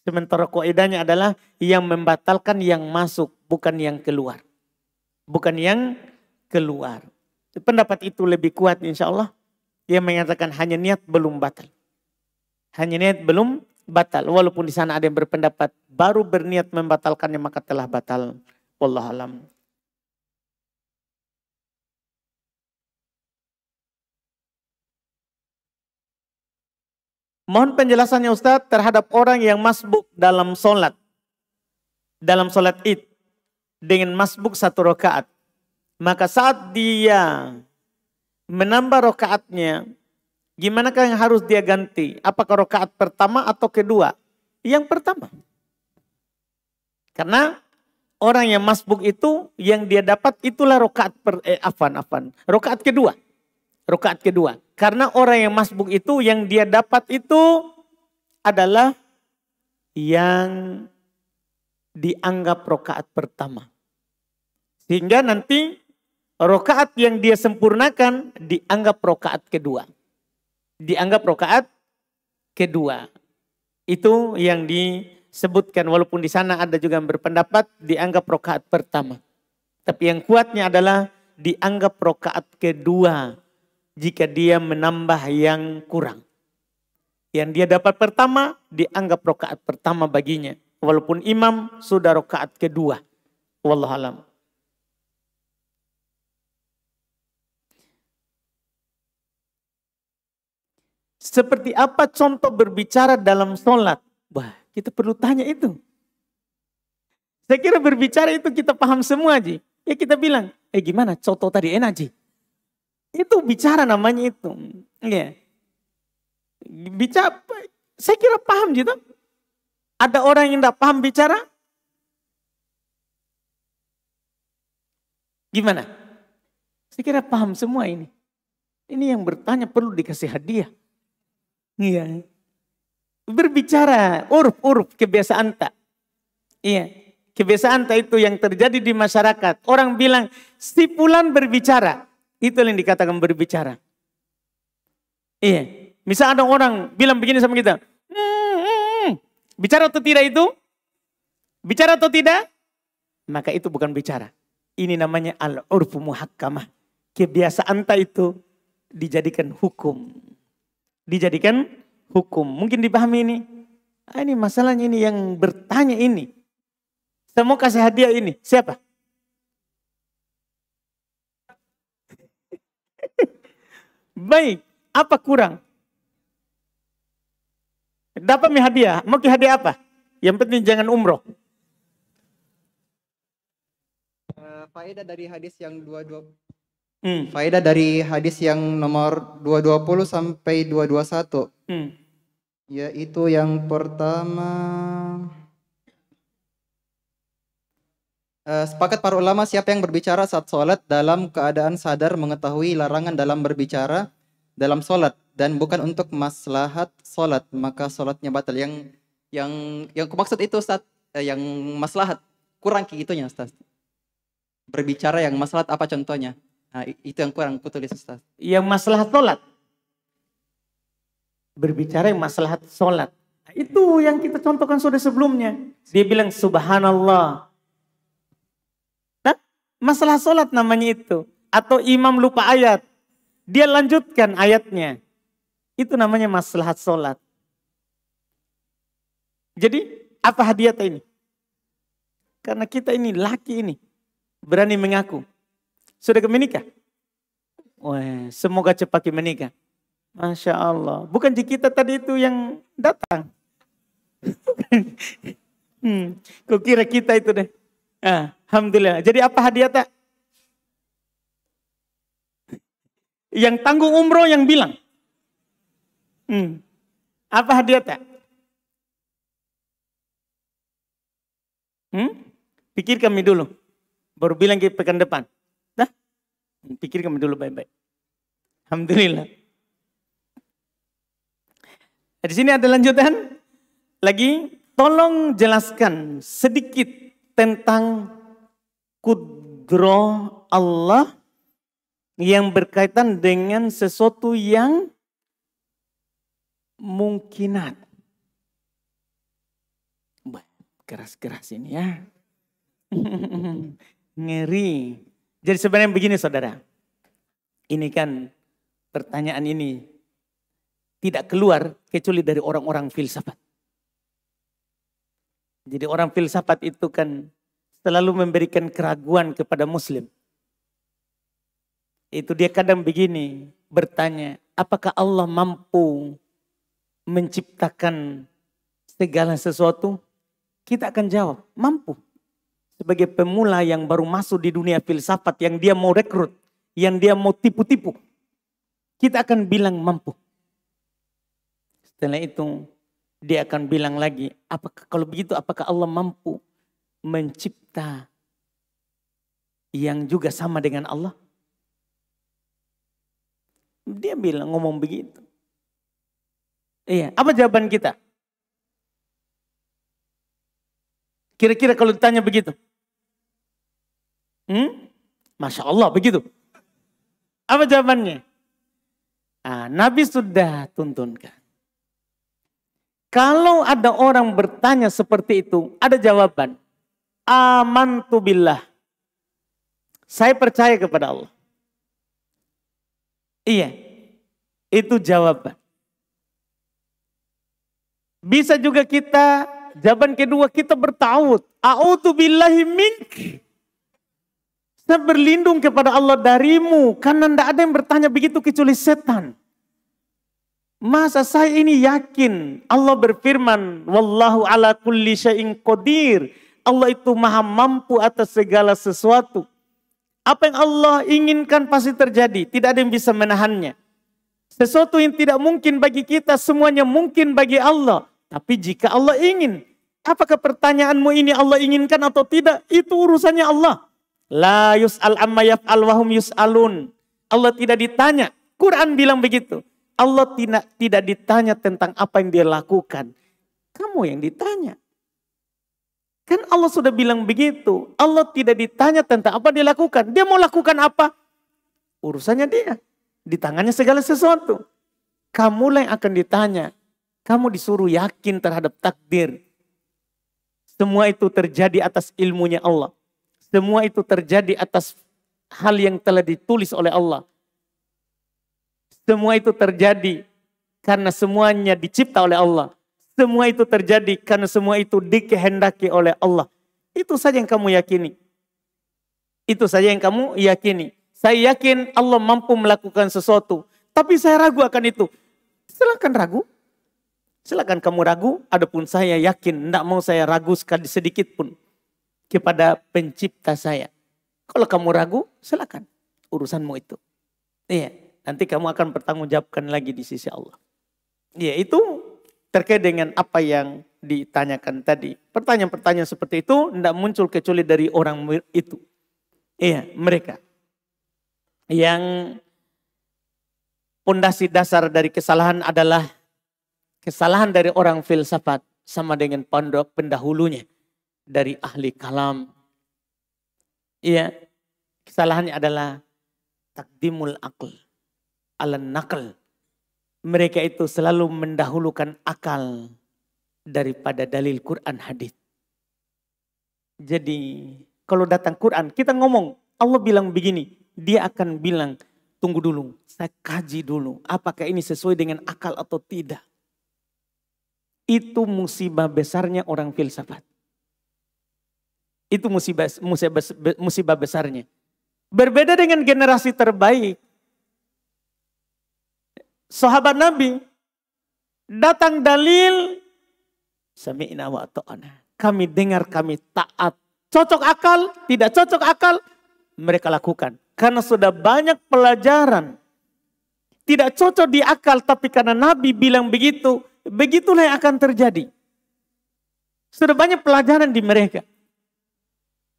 A: Sementara kaidahnya adalah yang membatalkan yang masuk, bukan yang keluar. Bukan yang keluar. Pendapat itu lebih kuat insya Allah. Yang mengatakan hanya niat belum batal. Hanya niat belum batal. Walaupun di sana ada yang berpendapat baru berniat membatalkannya maka telah batal. Wallahualam. Mohon penjelasannya Ustadz terhadap orang yang masbuk dalam sholat. Dalam sholat id. Dengan masbuk 1 rakaat. Maka saat dia menambah rakaatnya. Gimana yang harus dia ganti? Apakah rakaat pertama atau kedua? Yang pertama. Karena orang yang masbuk itu yang dia dapat itulah rakaat rakaat kedua. Rakaat kedua. Karena orang yang masbuk itu yang dia dapat itu adalah yang dianggap rakaat pertama. Sehingga nanti rakaat yang dia sempurnakan dianggap rakaat kedua. Dianggap rakaat kedua. Itu yang disebutkan walaupun di sana ada juga yang berpendapat dianggap rakaat pertama. Tapi yang kuatnya adalah dianggap rakaat kedua. Jika dia menambah yang kurang. Yang dia dapat pertama, dianggap rakaat pertama baginya. Walaupun imam sudah rakaat kedua. Wallahualam. Seperti apa contoh berbicara dalam sholat? Wah, kita perlu tanya itu. Saya kira berbicara itu kita paham semua, Ji. Ya kita bilang, gimana contoh tadi enak, Ji? Itu bicara namanya itu. Ya. Bicara, saya kira paham gitu. Ada orang yang tidak paham bicara? Gimana? Saya kira paham semua ini. Ini yang bertanya perlu dikasih hadiah. Iya. Berbicara, uruf kebiasaan tak. Iya. Kebiasaan tak itu yang terjadi di masyarakat. Orang bilang, si fulan berbicara. Itu yang dikatakan berbicara. Iya. Misal ada orang bilang begini sama kita. Bicara atau tidak itu? Bicara atau tidak? Maka itu bukan bicara. Ini namanya al-urfu muhakkamah. Kebiasaan tak itu dijadikan hukum. Dijadikan hukum. Mungkin dipahami ini. Ini masalahnya ini yang bertanya ini. Saya mau kasih hadiah ini. Siapa? Baik, apa kurang? Dapat hadiah, mau ke hadiah apa? Yang penting jangan umroh.
D: Faedah dari hadis yang 22. Faedah dari hadis yang nomor 220 sampai 221. Yaitu yang pertama. Sepakat para ulama siapa yang berbicara saat sholat dalam keadaan sadar mengetahui larangan dalam berbicara dalam sholat dan bukan untuk maslahat sholat maka sholatnya batal. Yang kumaksud itu Ustaz, yang maslahat kurang gitunya Ustaz. Berbicara yang maslahat apa contohnya? Nah, itu yang kurang kutulis Ustaz.
A: Yang maslahat sholat. Berbicara yang maslahat sholat. Itu yang kita contohkan sudah sebelumnya. Dia bilang subhanallah. Masalah sholat namanya itu. Atau imam lupa ayat. Dia lanjutkan ayatnya. Itu namanya maslahat sholat. Jadi apa hadiah ini? Karena kita ini laki ini. Berani mengaku. Sudah menikah? Wah, semoga cepat menikah. Masya Allah. Bukan kita tadi itu yang datang. Kau kira kita itu deh. Alhamdulillah. Jadi apa hadiah tak? Yang tanggung umroh yang bilang. Apa hadiah tak? Pikir kami dulu. Baru bilang ke pekan depan. Dah? Pikir kami dulu baik-baik. Alhamdulillah. Di sini ada lanjutan. Lagi tolong jelaskan sedikit tentang kudroh Allah yang berkaitan dengan sesuatu yang mungkinat. Keras-keras ini ya. Ngeri. Jadi sebenarnya begini saudara. Ini kan pertanyaan ini tidak keluar kecuali dari orang-orang filsafat. Jadi orang filsafat itu kan selalu memberikan keraguan kepada muslim. Itu dia kadang begini bertanya, apakah Allah mampu menciptakan segala sesuatu? Kita akan jawab, mampu. Sebagai pemula yang baru masuk di dunia filsafat, yang dia mau rekrut, yang dia mau tipu-tipu, kita akan bilang mampu. Setelah itu dia akan bilang lagi, apakah kalau begitu apakah Allah mampu mencipta yang juga sama dengan Allah? Dia bilang ngomong begitu. Iya, apa jawaban kita? Kira-kira kalau ditanya begitu? Masya Allah begitu. Apa jawabannya? Nabi sudah tuntunkan. Kalau ada orang bertanya seperti itu, ada jawaban. Amantu billah. Saya percaya kepada Allah. Iya, itu jawaban. Bisa juga kita, jawaban kedua kita bertawud. A'udzu billahi mink. Saya berlindung kepada Allah darimu. Karena tidak ada yang bertanya begitu kecuali setan. Masa saya ini yakin. Allah berfirman. Wallahu ala kulli syai'in qadir. Allah itu maha mampu atas segala sesuatu. Apa yang Allah inginkan pasti terjadi. Tidak ada yang bisa menahannya. Sesuatu yang tidak mungkin bagi kita. Semuanya mungkin bagi Allah. Tapi jika Allah ingin. Apakah pertanyaanmu ini Allah inginkan atau tidak? Itu urusannya Allah. La yus'al amma yaf'al wahum yus'alun. Allah tidak ditanya. Quran bilang begitu. Allah tidak ditanya tentang apa yang dia lakukan. Kamu yang ditanya. Kan Allah sudah bilang begitu. Allah tidak ditanya tentang apa dia lakukan. Dia mau lakukan apa? Urusannya dia. Di tangannya segala sesuatu. Kamulah yang akan ditanya. Kamu disuruh yakin terhadap takdir. Semua itu terjadi atas ilmunya Allah. Semua itu terjadi atas hal yang telah ditulis oleh Allah. Semua itu terjadi karena semuanya dicipta oleh Allah. Semua itu terjadi karena semua itu dikehendaki oleh Allah. Itu saja yang kamu yakini. Itu saja yang kamu yakini. Saya yakin Allah mampu melakukan sesuatu. Tapi saya ragu akan itu. Silakan ragu. Silakan kamu ragu. Adapun saya yakin. Tidak mau saya ragu sekali sedikit pun. Kepada pencipta saya. Kalau kamu ragu, silakan. Urusanmu itu. Iya. Nanti kamu akan bertanggungjawabkan lagi di sisi Allah. Iya, itu terkait dengan apa yang ditanyakan tadi. Pertanyaan-pertanyaan seperti itu tidak muncul kecuali dari orang itu. Iya, mereka. Yang pondasi dasar dari kesalahan adalah kesalahan dari orang filsafat sama dengan pendahulunya. Dari ahli kalam. Iya, kesalahannya adalah takdimul aql ala naql. Mereka itu selalu mendahulukan akal daripada dalil Quran hadis. Jadi kalau datang Quran kita ngomong Allah bilang begini, dia akan bilang tunggu dulu, saya kaji dulu apakah ini sesuai dengan akal atau tidak. Itu musibah besarnya orang filsafat. Itu musibah besarnya. Berbeda dengan generasi terbaik. Sahabat Nabi. Datang dalil. Sami'na wa ata'na. Kami dengar, kami taat. Cocok akal, tidak cocok akal. Mereka lakukan. Karena sudah banyak pelajaran. Tidak cocok di akal, tapi karena Nabi bilang begitu. Begitulah yang akan terjadi. Sudah banyak pelajaran di mereka.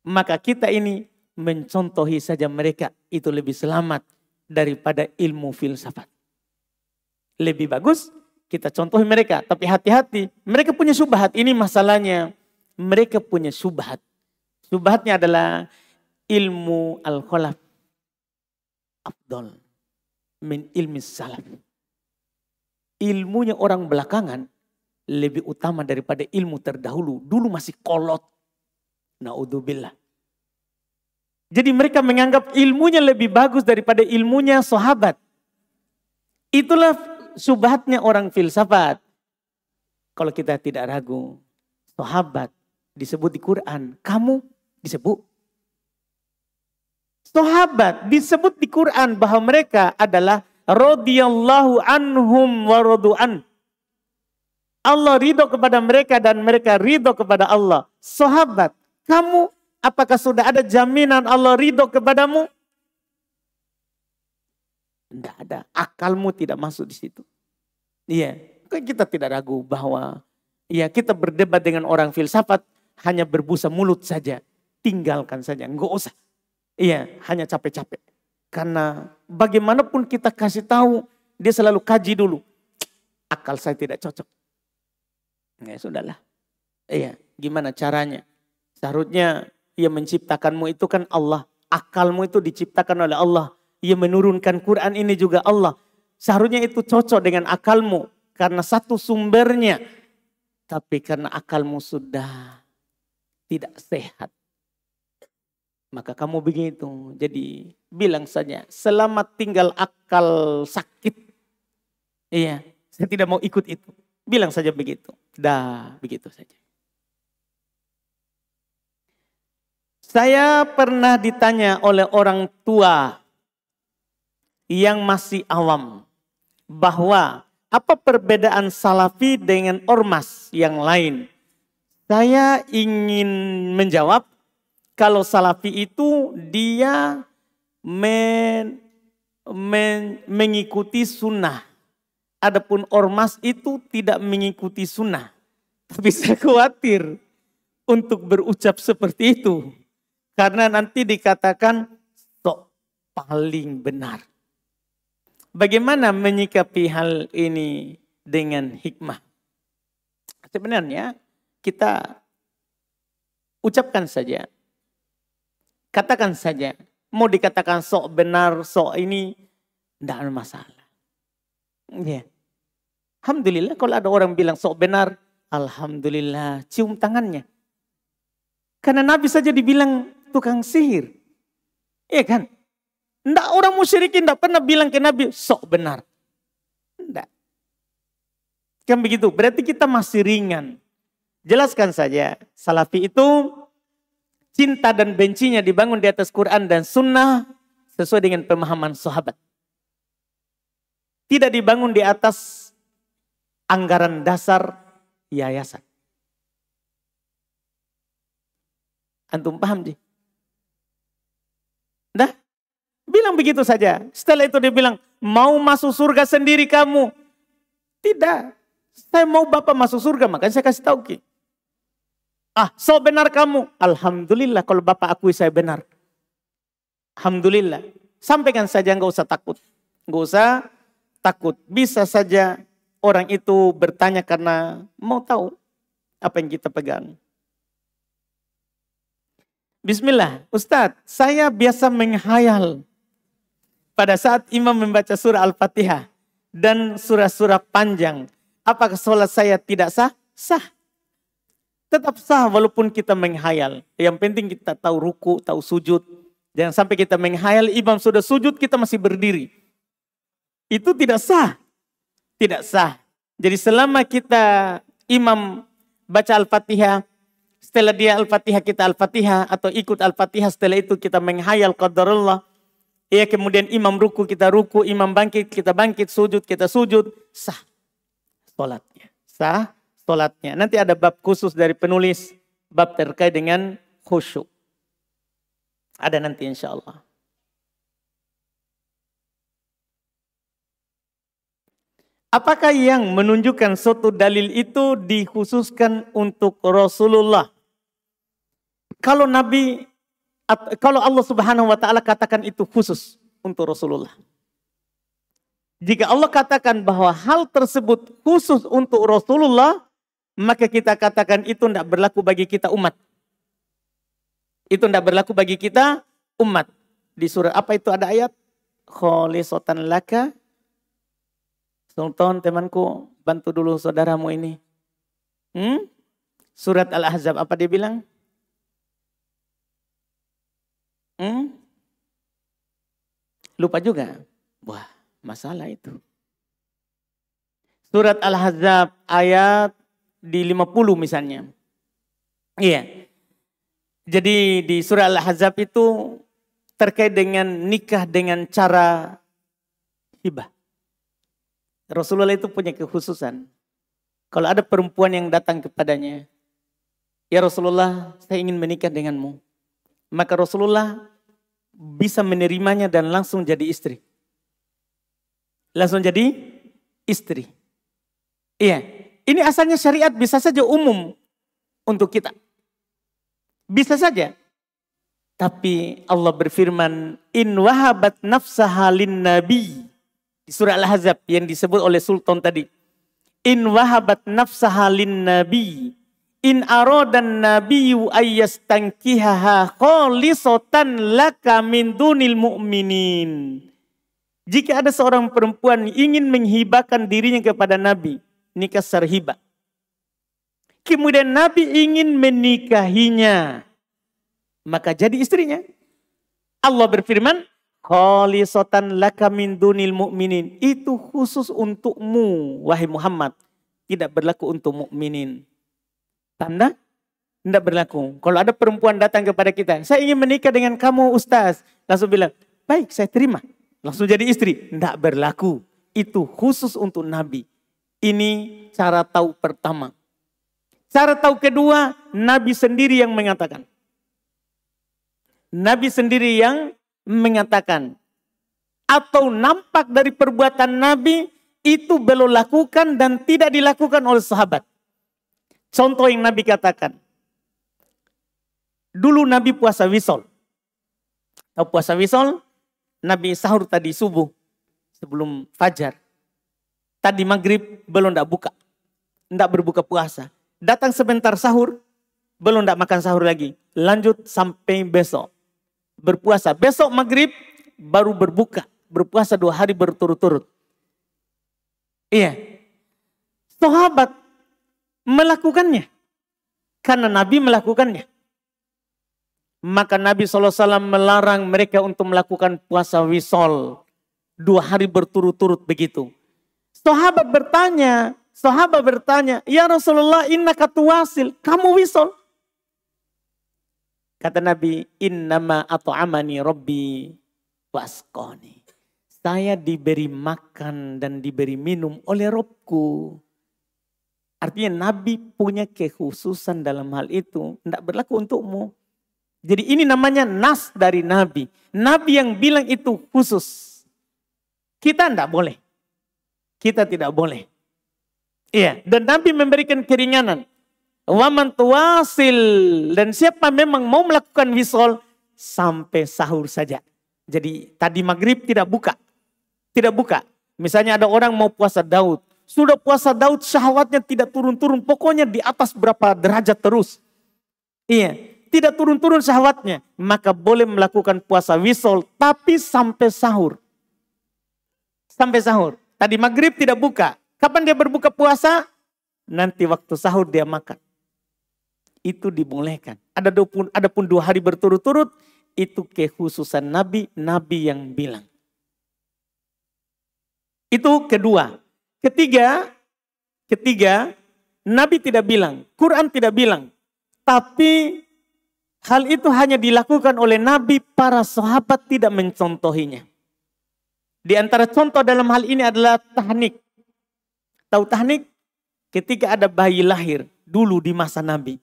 A: Maka kita ini mencontohi saja mereka itu lebih selamat daripada ilmu filsafat. Lebih bagus kita contohi mereka. Tapi hati-hati, mereka punya syubhat. Ini masalahnya. Mereka punya syubhat. Syubhatnya adalah ilmu al-khalaf afdal min ilmi salaf. Ilmunya orang belakangan lebih utama daripada ilmu terdahulu. Dulu masih kolot. Naudzubillah. Jadi mereka menganggap ilmunya lebih bagus daripada ilmunya sahabat. Itulah syubhatnya orang filsafat. Kalau kita tidak ragu, sahabat disebut di Quran, kamu disebut. Sahabat disebut di Quran bahwa mereka adalah radhiyallahu anhum wa radu'an. Allah ridho kepada mereka dan mereka ridho kepada Allah. Sahabat, kamu apakah sudah ada jaminan Allah ridho kepadamu? Tidak ada. Akalmu tidak masuk di situ. Iya, kita tidak ragu bahwa ya kita berdebat dengan orang filsafat hanya berbusa mulut saja. Tinggalkan saja, enggak usah. Iya, hanya capek-capek. Karena bagaimanapun kita kasih tahu, dia selalu kaji dulu. Akal saya tidak cocok. Ya sudahlah. Iya, gimana caranya? Seharusnya ia menciptakanmu itu kan Allah. Akalmu itu diciptakan oleh Allah. Ia menurunkan Quran ini juga Allah. Seharusnya itu cocok dengan akalmu. Karena satu sumbernya. Tapi karena akalmu sudah tidak sehat. Maka kamu begitu. Jadi bilang saja, selamat tinggal akal sakit. Iya, saya tidak mau ikut itu. Bilang saja begitu. Dah, begitu saja. Saya pernah ditanya oleh orang tua yang masih awam. Bahwa apa perbedaan salafi dengan ormas yang lain? Saya ingin menjawab. Kalau salafi itu dia mengikuti sunnah. Adapun ormas itu tidak mengikuti sunnah. Tapi saya khawatir untuk berucap seperti itu. Karena nanti dikatakan sok paling benar. Bagaimana menyikapi hal ini dengan hikmah? Sebenarnya kita ucapkan saja. Katakan saja, mau dikatakan sok benar, sok ini, tidak ada masalah. Ya. Alhamdulillah kalau ada orang bilang sok benar, alhamdulillah cium tangannya. Karena Nabi saja dibilang tukang sihir. Iya kan? Tidak, orang musyrikin tidak pernah bilang ke Nabi sok benar. Tidak. Kan begitu, berarti kita masih ringan. Jelaskan saja, salafi itu cinta dan bencinya dibangun di atas Quran dan sunnah sesuai dengan pemahaman sahabat. Tidak dibangun di atas anggaran dasar yayasan. Antum paham sih? Dah, bilang begitu saja. Setelah itu dia bilang, mau masuk surga sendiri kamu. Tidak, saya mau Bapak masuk surga, makanya saya kasih tahu ki. So benar kamu. Alhamdulillah kalau Bapak akui saya benar. Alhamdulillah. Sampaikan saja, nggak usah takut. Nggak usah takut. Bisa saja orang itu bertanya karena mau tahu apa yang kita pegang. Bismillah. Ustadz, saya biasa menghayal pada saat imam membaca surah Al-Fatihah dan surah-surah panjang. Apakah sholat saya tidak sah? Sah. Tetap sah walaupun kita menghayal. Yang penting kita tahu ruku, tahu sujud. Jangan sampai kita menghayal, imam sudah sujud, kita masih berdiri. Itu tidak sah. Tidak sah. Jadi selama kita imam baca Al-Fatihah, setelah dia Al-Fatihah kita Al-Fatihah, atau ikut Al-Fatihah, setelah itu kita menghayal qadarullah. Ya, kemudian imam ruku, kita ruku, imam bangkit, kita bangkit, sujud, kita sujud. Sah. Sholatnya. Sah. Sholatnya. Nanti ada bab khusus dari penulis. Bab terkait dengan khusyuk. Ada nanti insya Allah. Apakah yang menunjukkan suatu dalil itu dikhususkan untuk Rasulullah? Kalau Nabi, kalau Allah Subhanahu wa Ta'ala katakan itu khusus untuk Rasulullah. Jika Allah katakan bahwa hal tersebut khusus untuk Rasulullah, maka kita katakan itu tidak berlaku bagi kita umat. Itu tidak berlaku bagi kita umat. Di surat apa itu ada ayat? Kholisatan laka. Sultan temanku, bantu dulu saudaramu ini. Surat Al-Ahzab apa dia bilang? Lupa juga. Wah, masalah itu. Surat Al-Ahzab ayat di 50 misalnya. Iya. Jadi di surah Al-Ahzab itu terkait dengan nikah dengan cara hibah. Rasulullah itu punya kekhususan. Kalau ada perempuan yang datang kepadanya, ya Rasulullah, saya ingin menikah denganmu. Maka Rasulullah bisa menerimanya dan langsung jadi istri. Langsung jadi istri. Iya, ini asalnya syariat bisa saja umum untuk kita. Bisa saja. Tapi Allah berfirman, in wahabat nafsaha lin nabi. Di surah Al-Ahzab yang disebut oleh Sultan tadi. In wahabat nafsaha lin nabi. In arodan nabiyyu ayyastankihaha khalisatan laka min dunil mu'minin. Jika ada seorang perempuan ingin menghibahkan dirinya kepada Nabi, nikah secara hibah. Kemudian Nabi ingin menikahinya, maka jadi istrinya. Allah berfirman, khalisatan laka min dunil mu'minin. Itu khusus untukmu, wahai Muhammad. Tidak berlaku untuk mukminin. Tanda? Tidak berlaku. Kalau ada perempuan datang kepada kita, saya ingin menikah dengan kamu Ustaz. Langsung bilang, baik saya terima. Langsung jadi istri. Tidak berlaku. Itu khusus untuk Nabi. Ini cara tahu pertama. Cara tahu kedua, Nabi sendiri yang mengatakan. Nabi sendiri yang mengatakan. Atau nampak dari perbuatan Nabi, itu belum lakukan dan tidak dilakukan oleh sahabat. Contoh yang Nabi katakan. Dulu Nabi puasa wisol. Tahu puasa wisol? Nabi sahur tadi subuh. Sebelum fajar. Tadi maghrib belum tidak buka. Tidak berbuka puasa. Datang sebentar sahur. Belum tidak makan sahur lagi. Lanjut sampai besok. Berpuasa. Besok maghrib baru berbuka. Berpuasa 2 hari berturut-turut. Iya. Sahabat melakukannya. Karena Nabi melakukannya. Maka Nabi SAW melarang mereka untuk melakukan puasa wisol. 2 hari berturut-turut begitu. Sahabat bertanya, ya Rasulullah innaka tuwasil, kamu wisol. Kata Nabi, innama at'amani rabbi wasqani. Saya diberi makan dan diberi minum oleh Robku. Artinya Nabi punya kekhususan dalam hal itu. Tidak berlaku untukmu. Jadi ini namanya nas dari Nabi. Nabi yang bilang itu khusus. Kita tidak boleh. Kita tidak boleh. Iya. Dan Nabi memberikan keringanan. Waman tuwasil. Dan siapa memang mau melakukan wisol. Sampai sahur saja. Jadi tadi maghrib tidak buka. Tidak buka. Misalnya ada orang mau puasa Daud. Sudah puasa Daud syahwatnya tidak turun-turun. Pokoknya di atas berapa derajat terus. Iya. Tidak turun-turun syahwatnya. Maka boleh melakukan puasa wisol. Tapi sampai sahur. Sampai sahur. Tadi maghrib tidak buka. Kapan dia berbuka puasa? Nanti waktu sahur dia makan. Itu dibolehkan. Adapun 2 hari berturut-turut. Itu kekhususan Nabi. Nabi yang bilang. Itu kedua. Ketiga, Nabi tidak bilang. Quran tidak bilang. Tapi hal itu hanya dilakukan oleh Nabi, para sahabat tidak mencontohinya. Di antara contoh dalam hal ini adalah tahnik. Tahu tahnik? Ketika ada bayi lahir dulu di masa Nabi.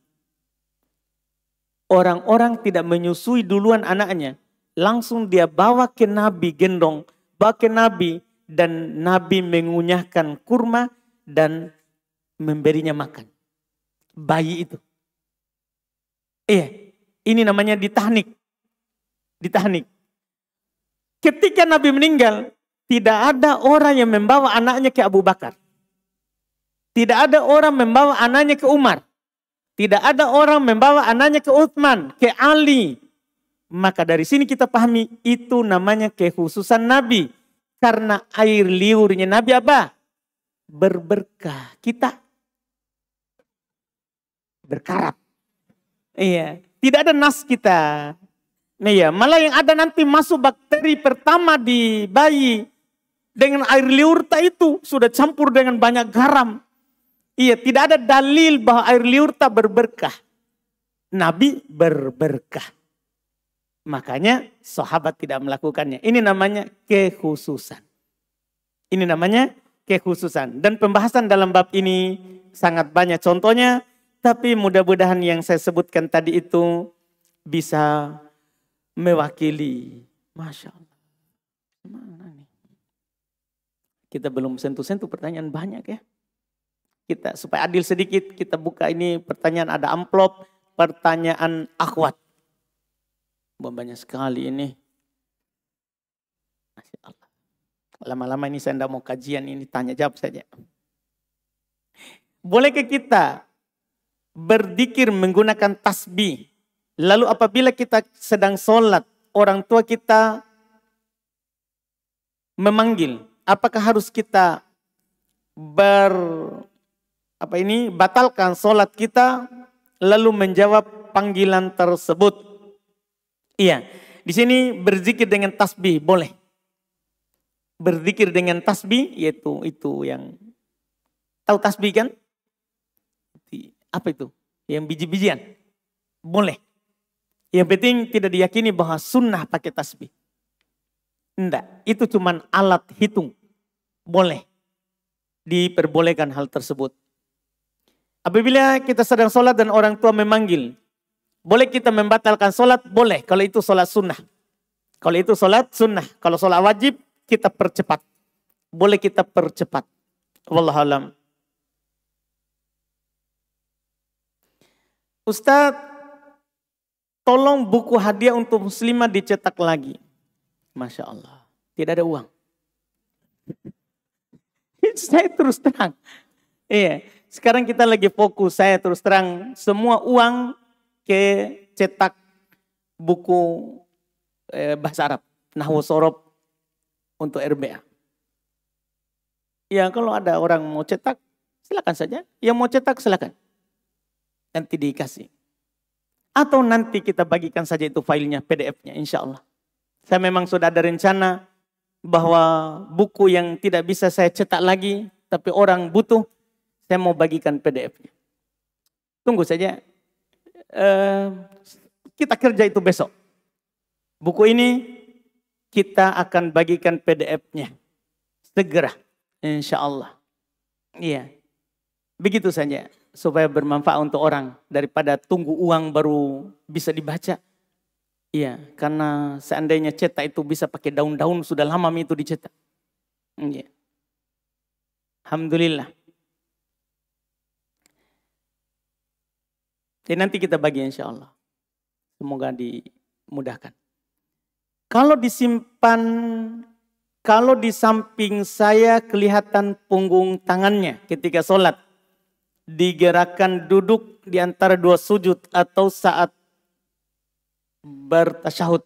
A: Orang-orang tidak menyusui duluan anaknya. Langsung dia bawa ke Nabi, gendong. Bawa ke Nabi dan Nabi mengunyahkan kurma dan memberinya makan. Bayi itu. Iya. Ini namanya ditahnik. Ditahnik. Ketika Nabi meninggal, tidak ada orang yang membawa anaknya ke Abu Bakar. Tidak ada orang membawa anaknya ke Umar. Tidak ada orang membawa anaknya ke Utsman, ke Ali. Maka dari sini kita pahami itu namanya kekhususan Nabi. Karena air liurnya Nabi apa? Berberkah. Kita berkarat. Iya, tidak ada nas kita. Iya, malah yang ada nanti masuk bakteri pertama di bayi dengan air liur itu sudah campur dengan banyak garam. Iya, tidak ada dalil bahwa air liur berberkah. Nabi berberkah. Makanya sahabat tidak melakukannya. Ini namanya kekhususan. Ini namanya kekhususan. Dan pembahasan dalam bab ini sangat banyak contohnya. Tapi mudah-mudahan yang saya sebutkan tadi itu bisa mewakili. Masya Allah. Mana nih? Kita belum sentuh-sentuh pertanyaan banyak ya. Kita supaya adil sedikit kita buka ini pertanyaan, ada amplop pertanyaan akhwat. Banyak sekali ini. Masya Allah. Lama-lama ini saya tidak mau kajian ini, tanya jawab saja. Bolehkah kita berzikir menggunakan tasbih? Lalu apabila kita sedang sholat, orang tua kita memanggil, apakah harus kita batalkan sholat kita lalu menjawab panggilan tersebut? Iya, di sini berzikir dengan tasbih boleh. Berzikir dengan tasbih yaitu itu yang tahu tasbih kan? Apa itu? Yang biji-bijian. Boleh. Yang penting tidak diyakini bahwa sunnah pakai tasbih. Enggak, itu cuman alat hitung. Boleh. Diperbolehkan hal tersebut. Apabila kita sedang sholat dan orang tua memanggil, boleh kita membatalkan sholat? Boleh, kalau itu sholat sunnah. Kalau itu sholat sunnah. Kalau sholat wajib, kita percepat. Boleh kita percepat. Wallahualam. Ustadz, tolong buku hadiah untuk muslimah dicetak lagi. Masya Allah, tidak ada uang. Saya terus terang. Iya, sekarang kita lagi fokus, saya terus terang. Semua uang ke cetak buku bahasa Arab. Nahwu Shorob untuk RBA. Ya kalau ada orang mau cetak, silakan saja. Yang mau cetak silakan. Nanti dikasih. Atau nanti kita bagikan saja itu filenya, PDF-nya insya Allah. Saya memang sudah ada rencana bahwa buku yang tidak bisa saya cetak lagi, tapi orang butuh, saya mau bagikan PDF-nya. Tunggu saja. Kita kerja itu besok. Buku ini kita akan bagikan PDF-nya. Segera. Insya Allah. Iya. Begitu saja. Supaya bermanfaat untuk orang. Daripada tunggu uang baru bisa dibaca. Iya. Karena seandainya cetak itu bisa pakai daun-daun. Sudah lama itu dicetak. Iya. Alhamdulillah. Jadi nanti kita bagi insya Allah. Semoga dimudahkan. Kalau disimpan, kalau di samping saya kelihatan punggung tangannya ketika sholat. Digerakkan duduk di antara dua sujud atau saat bertasyahud.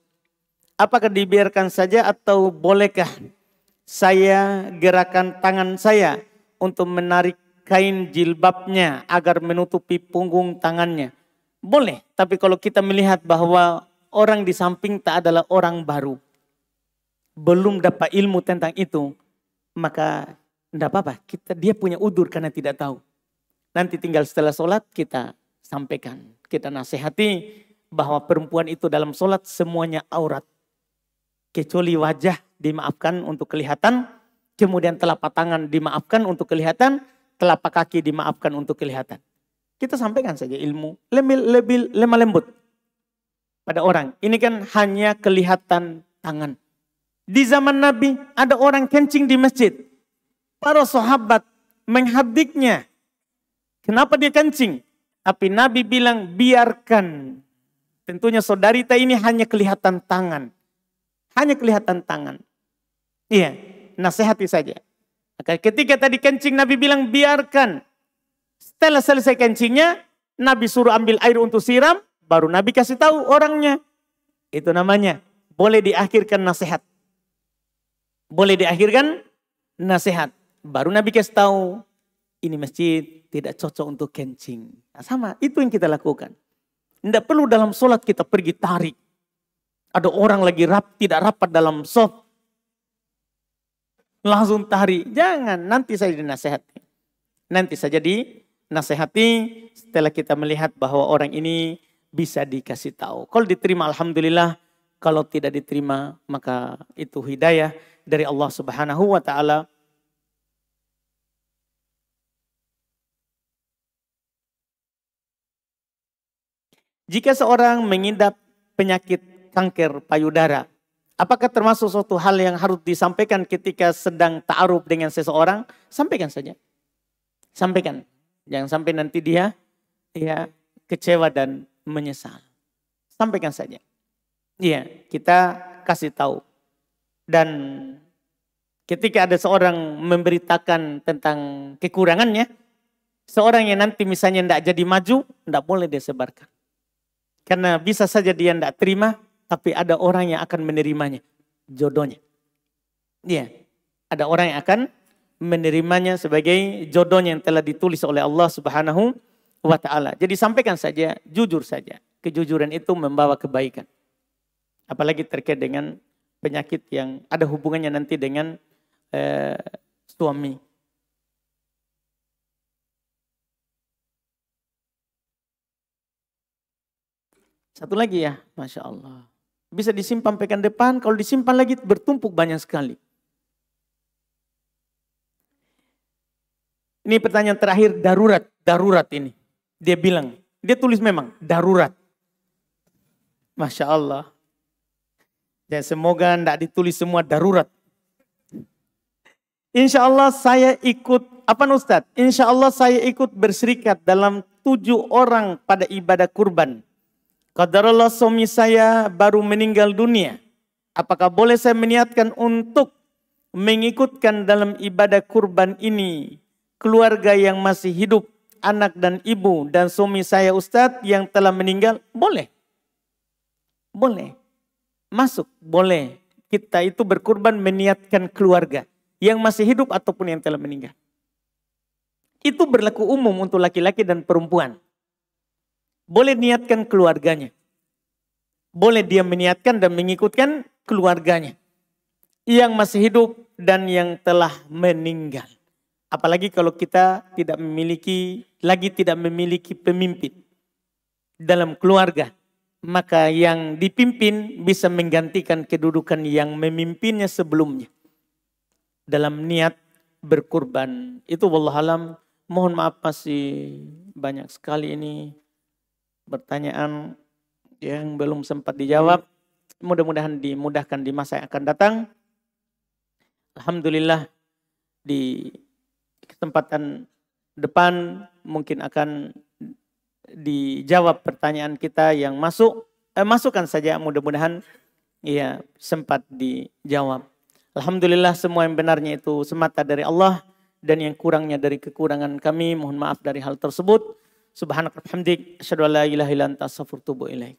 A: Apakah dibiarkan saja atau bolehkah saya gerakan tangan saya untuk menarik kain jilbabnya agar menutupi punggung tangannya? Boleh, tapi kalau kita melihat bahwa orang di samping tak adalah orang baru, belum dapat ilmu tentang itu, maka tidak apa-apa. Dia punya udzur karena tidak tahu. Nanti tinggal setelah sholat kita sampaikan, kita nasihati bahwa perempuan itu dalam sholat semuanya aurat. Kecuali wajah dimaafkan untuk kelihatan, kemudian telapak tangan dimaafkan untuk kelihatan, telapak kaki dimaafkan untuk kelihatan. Kita sampaikan saja ilmu, lebih lemah lembut pada orang. Ini kan hanya kelihatan tangan. Di zaman Nabi ada orang kencing di masjid. Para sahabat menghadiknya. Kenapa dia kencing? Tapi Nabi bilang biarkan. Tentunya saudarita ini hanya kelihatan tangan. Hanya kelihatan tangan. Iya, nasihati saja. Ketika tadi kencing Nabi bilang biarkan. Setelah selesai kencingnya, Nabi suruh ambil air untuk siram. Baru Nabi kasih tahu orangnya. Itu namanya boleh diakhirkan nasihat. Boleh diakhirkan nasihat. Baru Nabi kasih tahu, ini masjid tidak cocok untuk kencing. Nah, sama, itu yang kita lakukan. Tidak perlu dalam sholat kita pergi tarik. Ada orang lagi tidak rapat dalam soft. Langsung tarik. Jangan, nanti saja dinasehati. Nanti saja dinasehati setelah kita melihat bahwa orang ini bisa dikasih tahu. Kalau diterima alhamdulillah, kalau tidak diterima maka itu hidayah dari Allah Subhanahu wa taala. Jika seorang mengidap penyakit kanker payudara, apakah termasuk suatu hal yang harus disampaikan ketika sedang ta'aruf dengan seseorang? Sampaikan saja. Sampaikan. Jangan sampai nanti dia kecewa dan menyesal. Sampaikan saja. Iya, kita kasih tahu. Dan ketika ada seorang memberitakan tentang kekurangannya, seorang yang nanti misalnya tidak jadi maju, tidak boleh dia sebarkan. Karena bisa saja dia tidak terima, tapi ada orang yang akan menerimanya. Jodohnya. Iya, ada orang yang akan menerimanya sebagai jodohnya yang telah ditulis oleh Allah Subhanahu wa ta'ala. Jadi sampaikan saja, jujur saja. Kejujuran itu membawa kebaikan. Apalagi terkait dengan penyakit yang ada hubungannya nanti dengan suami. Satu lagi ya, Masya Allah. Bisa disimpan pekan depan, kalau disimpan lagi bertumpuk banyak sekali. Ini pertanyaan terakhir, darurat ini. Dia bilang, dia tulis memang, darurat. Masya Allah. Dan semoga tidak ditulis semua darurat. Insya Allah saya ikut, apa Ustadz? Insya Allah saya ikut berserikat dalam 7 orang pada ibadah kurban. Qadarullah suami saya baru meninggal dunia. Apakah boleh saya meniatkan untuk mengikutkan dalam ibadah kurban ini keluarga yang masih hidup, anak dan ibu dan suami saya Ustadz yang telah meninggal? Boleh. Boleh. Masuk, boleh. Kita itu berkurban meniatkan keluarga yang masih hidup ataupun yang telah meninggal. Itu berlaku umum untuk laki-laki dan perempuan. Boleh niatkan keluarganya. Boleh dia meniatkan dan mengikutkan keluarganya. Yang masih hidup dan yang telah meninggal. Apalagi kalau kita tidak memiliki pemimpin dalam keluarga. Maka yang dipimpin bisa menggantikan kedudukan yang memimpinnya sebelumnya. Dalam niat berkurban. Itu wallahualam, mohon maaf masih banyak sekali ini pertanyaan yang belum sempat dijawab. Mudah-mudahan dimudahkan di masa yang akan datang. Alhamdulillah di kesempatan depan mungkin akan dijawab pertanyaan kita yang masukkan saja, mudah-mudahan ya sempat dijawab. Alhamdulillah semua yang benarnya itu semata dari Allah dan yang kurangnya dari kekurangan kami. Mohon maaf dari hal tersebut. Subhanaka wa bihamdik, asyhadu an la ilaha illa anta, astaghfiruka wa atubu ilaik.